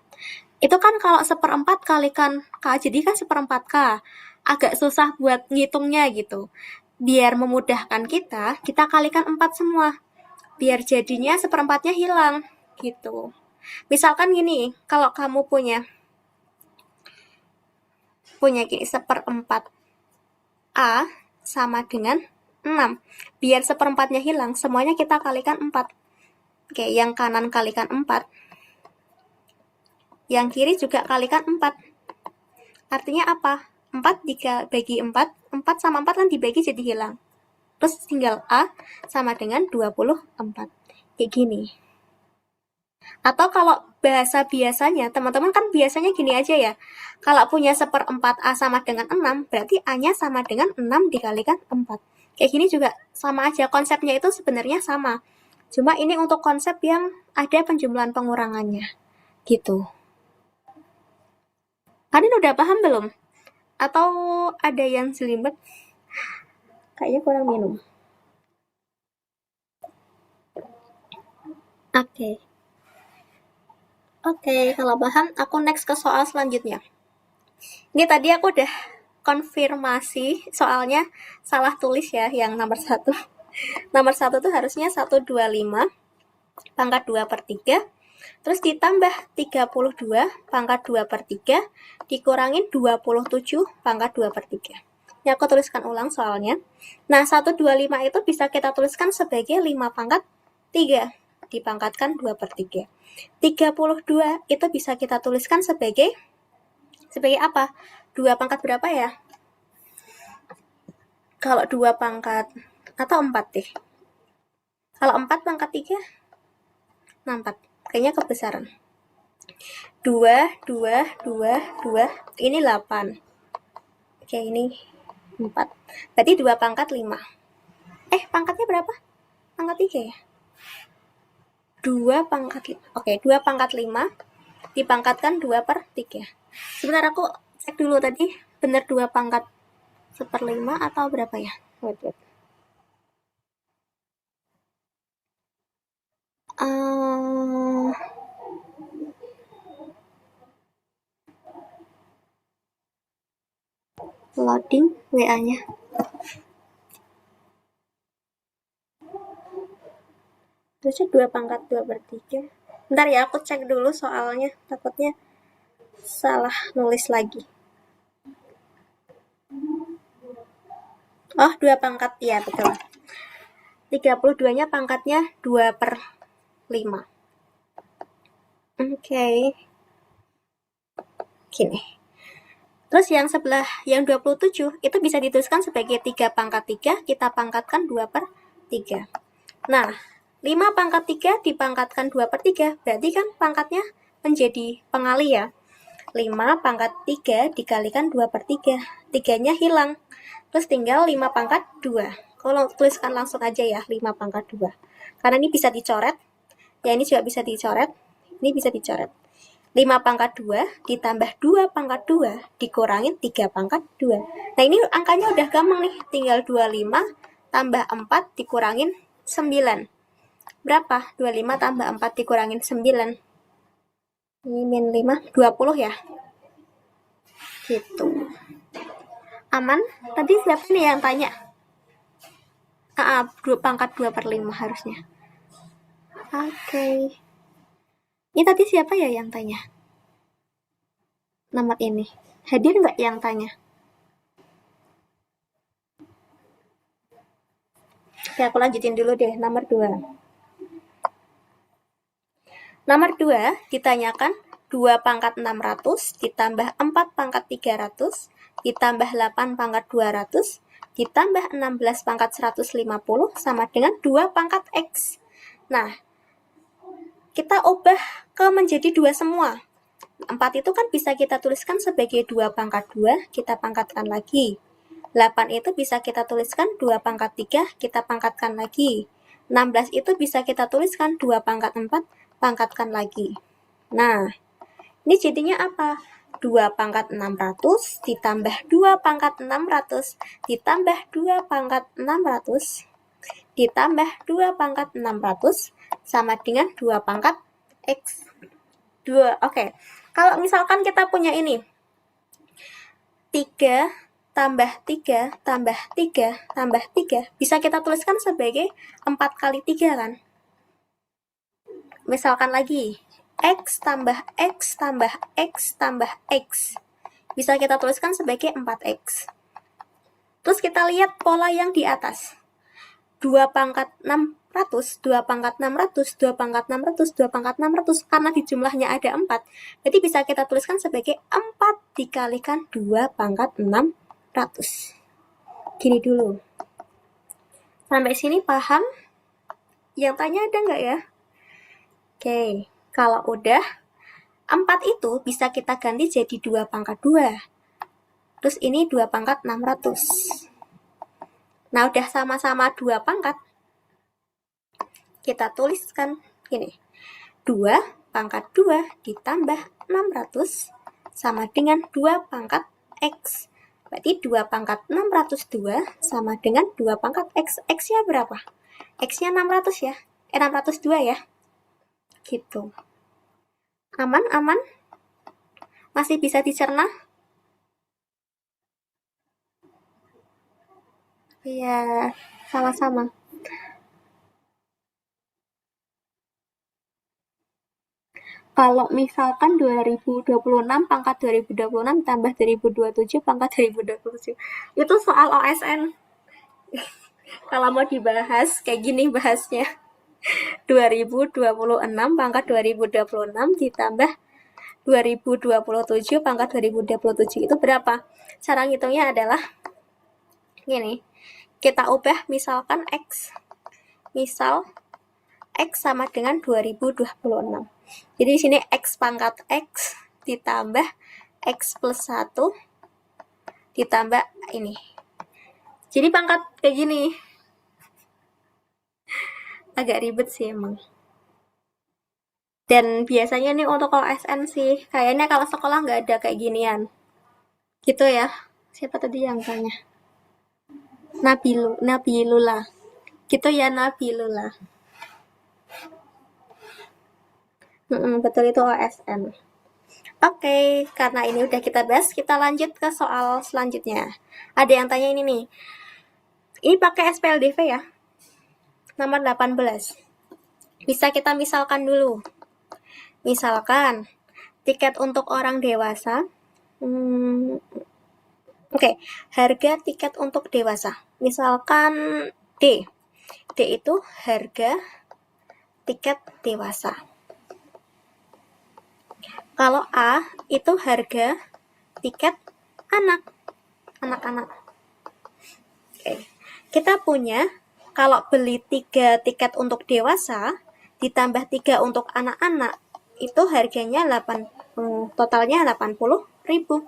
Itu kan kalau 1/4 kalikan K, jadi kan 1/4K. Agak susah buat ngitungnya gitu. Biar memudahkan kita kalikan 4 semua. Biar jadinya 1/4-nya hilang, gitu. Misalkan gini, kalau kamu punya gini, 1/4 A sama dengan 6. Biar 1/4-nya hilang, semuanya kita kalikan 4. Oke, yang kanan kalikan 4. Yang kiri juga kalikan 4. Artinya apa? 4 dibagi 4, 4 sama 4 kan dibagi jadi hilang. Terus tinggal A sama dengan 24. Kayak gini. Atau kalau bahasa biasanya, teman-teman kan biasanya gini aja ya. Kalau punya 1/4 A sama dengan 6, berarti A-nya sama dengan 6 dikalikan 4. Kayak gini juga sama aja, konsepnya itu sebenarnya sama. Cuma ini untuk konsep yang ada penjumlahan pengurangannya. Gitu. Kalian udah paham belum? Atau ada yang jelimet? Kayaknya kurang minum. Oke, kalau paham, aku next ke soal selanjutnya. Ini tadi aku udah konfirmasi soalnya salah tulis ya yang nomor 1. Nomor 1 tuh harusnya 125 pangkat 2/3, terus ditambah 32 pangkat 2/3, dikurangin 27 pangkat 2/3. Ini aku tuliskan ulang soalnya. Nah, 125 itu bisa kita tuliskan sebagai 5 pangkat 3, dipangkatkan 2/3. 32 itu bisa kita tuliskan sebagai apa? 2 pangkat berapa ya? Kalau 2 pangkat atau 4 deh. Kalau 4 pangkat 3, 4. Kayaknya kebesaran. 2, 2, 2, 2. Ini 8. Oke, ini 4. Berarti 2 pangkat 5. Pangkatnya berapa? Pangkat 3 ya? 2 pangkat 5. Oke, 2 pangkat 5 dipangkatkan 2/3. Sebentar aku cek dulu tadi benar 2 pangkat 1/5 atau berapa ya? Wait. Loading WA-nya. Terusnya 2 pangkat 2/3. Bentar ya, aku cek dulu soalnya, takutnya salah nulis lagi. Oh, 2 pangkat, ya betul. 32-nya pangkatnya 2/5. Oke. Gini. Terus yang sebelah, yang 27, itu bisa dituliskan sebagai 3 pangkat 3, kita pangkatkan 2/3. Nah, 5 pangkat 3 dipangkatkan 2/3, berarti kan pangkatnya menjadi pengali ya. 5 pangkat 3 dikalikan 2/3, 3-nya hilang. Terus tinggal 5 pangkat 2. Kalau tuliskan langsung aja ya, 5 pangkat 2. Karena ini bisa dicoret, ya ini juga bisa dicoret, ini bisa dicoret. 5 pangkat 2 ditambah 2 pangkat 2 dikurangin 3 pangkat 2. Nah ini angkanya udah gampang nih, tinggal 25 tambah 4 dikurangin 9. Berapa? 25 tambah 4 dikurangin 9. Ini min 5, 20 ya. Gitu. Aman? Tadi siapa nih yang tanya? 2 pangkat 2/5 harusnya. Oke. Ini tadi siapa ya yang tanya? Nomor ini. Hadir nggak yang tanya? Oke, aku lanjutin dulu deh. Nomor 2. Nomor 2 ditanyakan 2 pangkat 600 ditambah 4 pangkat 300 ditambah 8 pangkat 200 ditambah 16 pangkat 150 sama dengan 2 pangkat X. Nah, kita ubah ke menjadi 2 semua. 4 itu kan bisa kita tuliskan sebagai 2 pangkat 2, kita pangkatkan lagi. 8 itu bisa kita tuliskan 2 pangkat 3, kita pangkatkan lagi. 16 itu bisa kita tuliskan 2 pangkat 4, pangkatkan lagi. Nah, ini jadinya apa? 2 pangkat 600 ditambah 2 pangkat 600 ditambah 2 pangkat 600 ditambah 2 pangkat 600 sama dengan 2 pangkat X. 2, oke. Kalau misalkan kita punya ini, 3 tambah 3 tambah 3 tambah 3, bisa kita tuliskan sebagai 4 kali 3 kan? Misalkan lagi, X tambah X tambah X tambah X. Bisa kita tuliskan sebagai 4X. Terus kita lihat pola yang di atas. 2 pangkat 600, 2 pangkat 600, 2 pangkat 600, 2 pangkat 600. Karena di jumlahnya ada 4, berarti bisa kita tuliskan sebagai 4 dikalikan 2 pangkat 600. Gini dulu. Sampai sini paham? Yang tanya ada nggak ya? Oke, kalau udah, 4 itu bisa kita ganti jadi 2 pangkat 2. Terus ini 2 pangkat 600. Nah, udah sama-sama 2 pangkat. Kita tuliskan gini. 2 pangkat 2 ditambah 600 sama dengan 2 pangkat X. Berarti 2 pangkat 602 sama dengan 2 pangkat X. X-nya berapa? X-nya 600 ya. 602 ya. Gitu. Aman? Masih bisa dicerna? Iya, sama-sama. Kalau misalkan 2026 pangkat 2026 tambah 2027 pangkat 2027, itu soal OSN. Kalau mau dibahas, kayak gini bahasnya. 2026 pangkat 2026 ditambah 2027 pangkat 2027 itu berapa? Cara ngitungnya adalah gini. Kita ubah misalkan X. Misal X sama dengan 2026. Jadi di sini X pangkat X ditambah X plus 1 ditambah ini. Jadi pangkat kayak gini. Agak ribet sih emang. Dan biasanya nih untuk OSN sih, kayaknya kalau sekolah nggak ada kayak ginian. Gitu ya. Siapa tadi yang tanya? Nabilula. Gitu ya Nabilula. Betul itu OSN. Oke, karena ini udah kita bahas, kita lanjut ke soal selanjutnya. Ada yang tanya ini nih. Ini pakai SPLDV ya. Nomor 18. Bisa kita misalkan dulu. Misalkan tiket untuk orang dewasa. Oke, harga tiket untuk dewasa. Misalkan D. D itu harga tiket dewasa. Kalau A itu harga tiket anak-anak. Oke. Kita punya kalau beli 3 tiket untuk dewasa ditambah 3 untuk anak-anak itu harganya totalnya 80.000.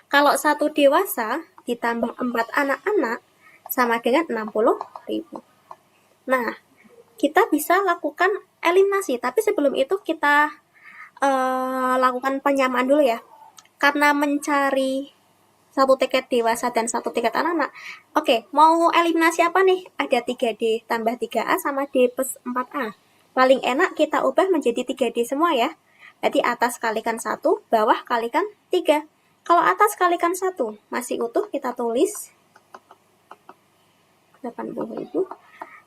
Kalau 1 dewasa ditambah 4 anak-anak sama dengan 60.000. Nah, kita bisa lakukan eliminasi, tapi sebelum itu kita lakukan penyamaan dulu ya. Karena mencari 1 tiket dewasa dan 1 tiket anak-anak. Oke, mau eliminasi apa nih? Ada 3D tambah 3A sama D plus 4A. Paling enak kita ubah menjadi 3D semua ya. Berarti atas kalikan 1, bawah kalikan 3. Kalau atas kalikan 1 masih utuh, kita tulis 80.000.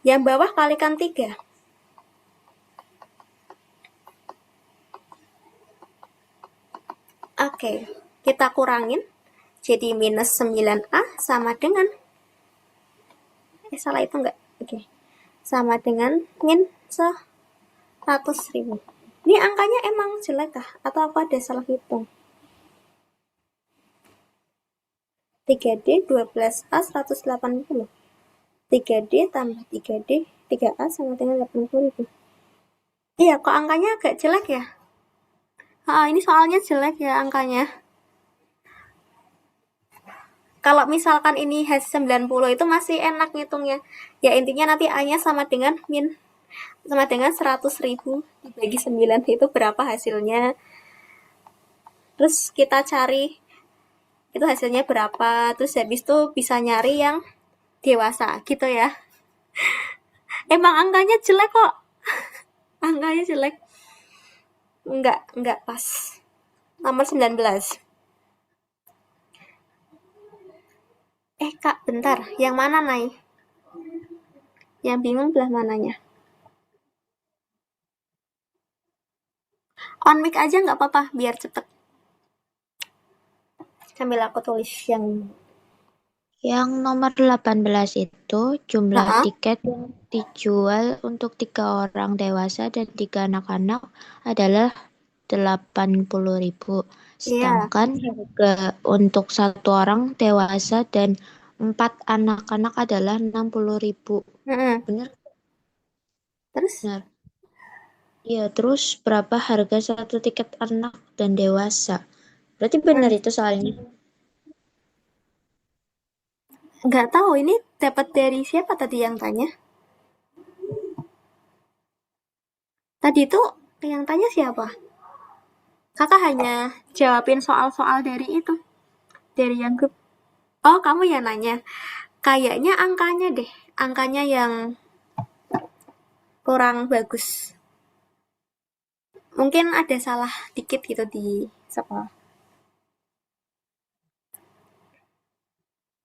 Yang bawah kalikan 3. Oke, kita kurangin. Jadi minus 9A sama dengan salah itu enggak? Oke. Sama dengan min 100.000. Ini angkanya emang jelek kah? Atau aku ada salah hitung? 3D 12A 180. 3D tambah 3D 3A sama dengan 80.000. Iya, kok angkanya agak jelek ya? Ini soalnya jelek ya angkanya. Kalau misalkan ini has 90 itu masih enak ngitungnya. Ya intinya nanti A-nya sama dengan 100.000 dibagi 9 itu berapa hasilnya. Terus kita cari itu hasilnya berapa. Terus habis itu bisa nyari yang dewasa gitu ya. Emang angkanya jelek kok. Angkanya jelek. Enggak pas. Nomor 19. Kak, bentar. Yang mana, Nay? Yang bingung belah mananya? On mic aja nggak apa-apa, biar cepet. Sambil aku tulis yang nomor 18 itu jumlah tiket yang dijual untuk 3 orang dewasa dan 3 anak-anak adalah 80.000. Sedangkan harga untuk 1 orang dewasa dan 4 anak-anak adalah 60.000. Benar? Terus? Benar. Iya, terus berapa harga 1 tiket anak dan dewasa? Berarti benar itu soalnya. Nggak tahu, ini dapat dari siapa tadi yang tanya? Tadi tuh yang tanya siapa? Kakak hanya jawabin soal-soal dari itu. Dari yang grup. Oh, kamu ya nanya. Kayaknya angkanya deh. Angkanya yang kurang bagus. Mungkin ada salah dikit gitu di sekolah.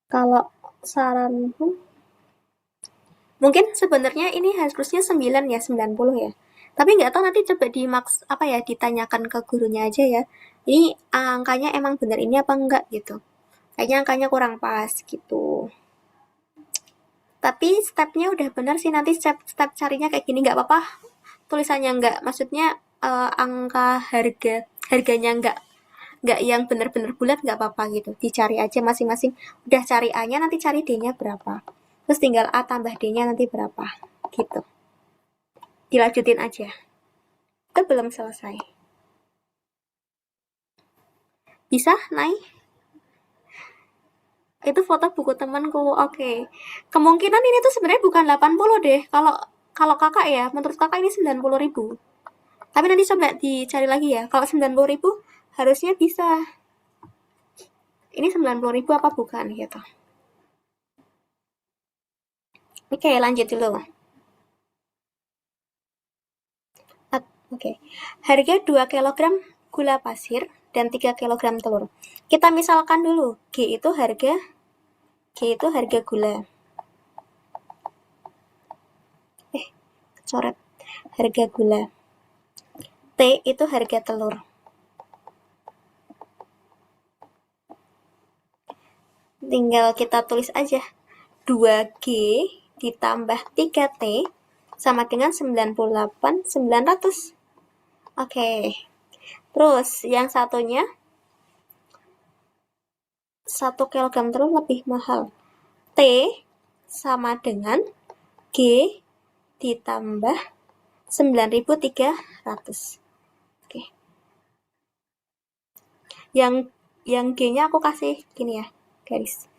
Kalau saranku mungkin sebenarnya ini harusnya 9 ya, 90 ya. Tapi nggak tahu, nanti coba ditanyakan ke gurunya aja ya. Ini angkanya emang bener ini apa enggak gitu. Kayaknya angkanya kurang pas gitu. Tapi stepnya udah bener sih, nanti step carinya kayak gini, nggak apa-apa. Tulisannya nggak, maksudnya angka harganya nggak yang bener-bener bulat, nggak apa-apa gitu. Dicari aja masing-masing. Udah cari A-nya, nanti cari D-nya berapa. Terus tinggal A tambah D-nya nanti berapa gitu. Dilanjutin aja. Itu belum selesai. Bisa, Nay? Itu foto buku temanku. Oke. Kemungkinan ini tuh sebenarnya bukan 80 deh. Kalau kakak ya, menurut kakak ini 90.000. Tapi nanti coba dicari lagi ya. Kalau 90.000 harusnya bisa. Ini 90.000 apa bukan gitu. Oke, lanjut dulu. Oke. Harga 2 kg gula pasir dan 3 kg telur. Kita misalkan dulu, G itu harga gula. Coret. Harga gula. T itu harga telur. Tinggal kita tulis aja. 2G ditambah 3T sama dengan 98.900. Oke. Terus yang satunya 1 kg telur lebih mahal. T sama dengan G ditambah 9.300. Oke. Yang G-nya aku kasih gini ya, garis.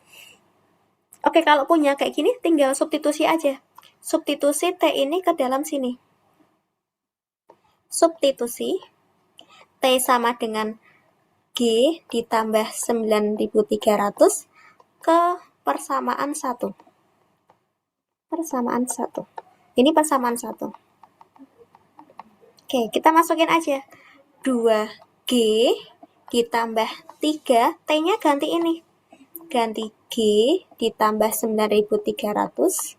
Oke, kalau punya kayak gini tinggal substitusi aja. Substitusi T ini ke dalam sini. Substitusi T sama dengan G ditambah 9.300 ke persamaan 1. Persamaan 1. Ini persamaan 1. Oke, kita masukin aja. 2G ditambah 3, T-nya ganti ini. Ganti G ditambah 9.300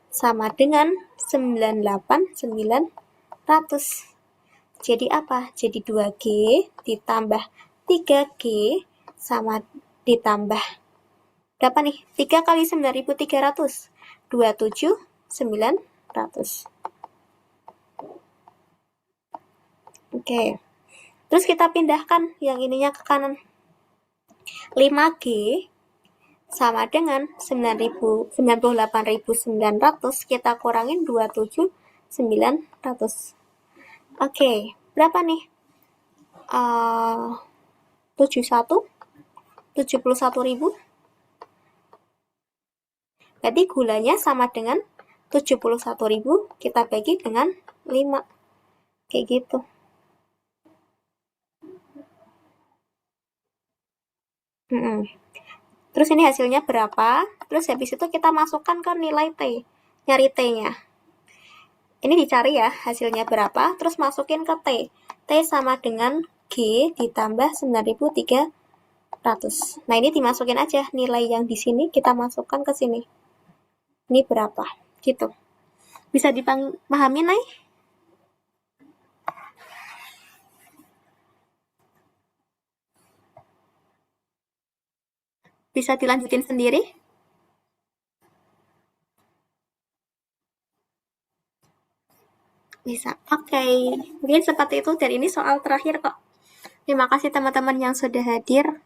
sama dengan 98.900. Jadi apa? Jadi 2G ditambah 3G sama ditambah berapa nih? 3 kali 9.300. 27.900. Oke. Terus kita pindahkan yang ininya ke kanan. 5G sama dengan 98.900 kita kurangin 27.900. Oke, berapa nih? 71.000. Berarti gulanya sama dengan 71.000 kita bagi dengan 5. Kayak gitu. Terus ini hasilnya berapa? Terus habis itu kita masukkan ke nilai T. Nyari T-nya. Ini dicari ya hasilnya berapa, terus masukin ke T. T sama dengan G ditambah 9.300. Nah, ini dimasukin aja nilai yang di sini kita masukkan ke sini. Ini berapa? Gitu. Bisa dipahami, Nay? Bisa dilanjutin sendiri? Bisa. Oke. Mungkin seperti itu, dan ini soal terakhir kok. Terima kasih teman-teman yang sudah hadir.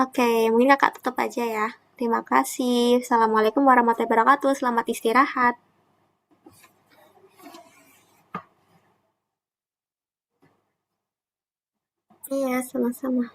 Oke, mungkin kakak tutup aja ya. Terima kasih. Assalamualaikum warahmatullahi wabarakatuh. Selamat istirahat. Iya, sama-sama.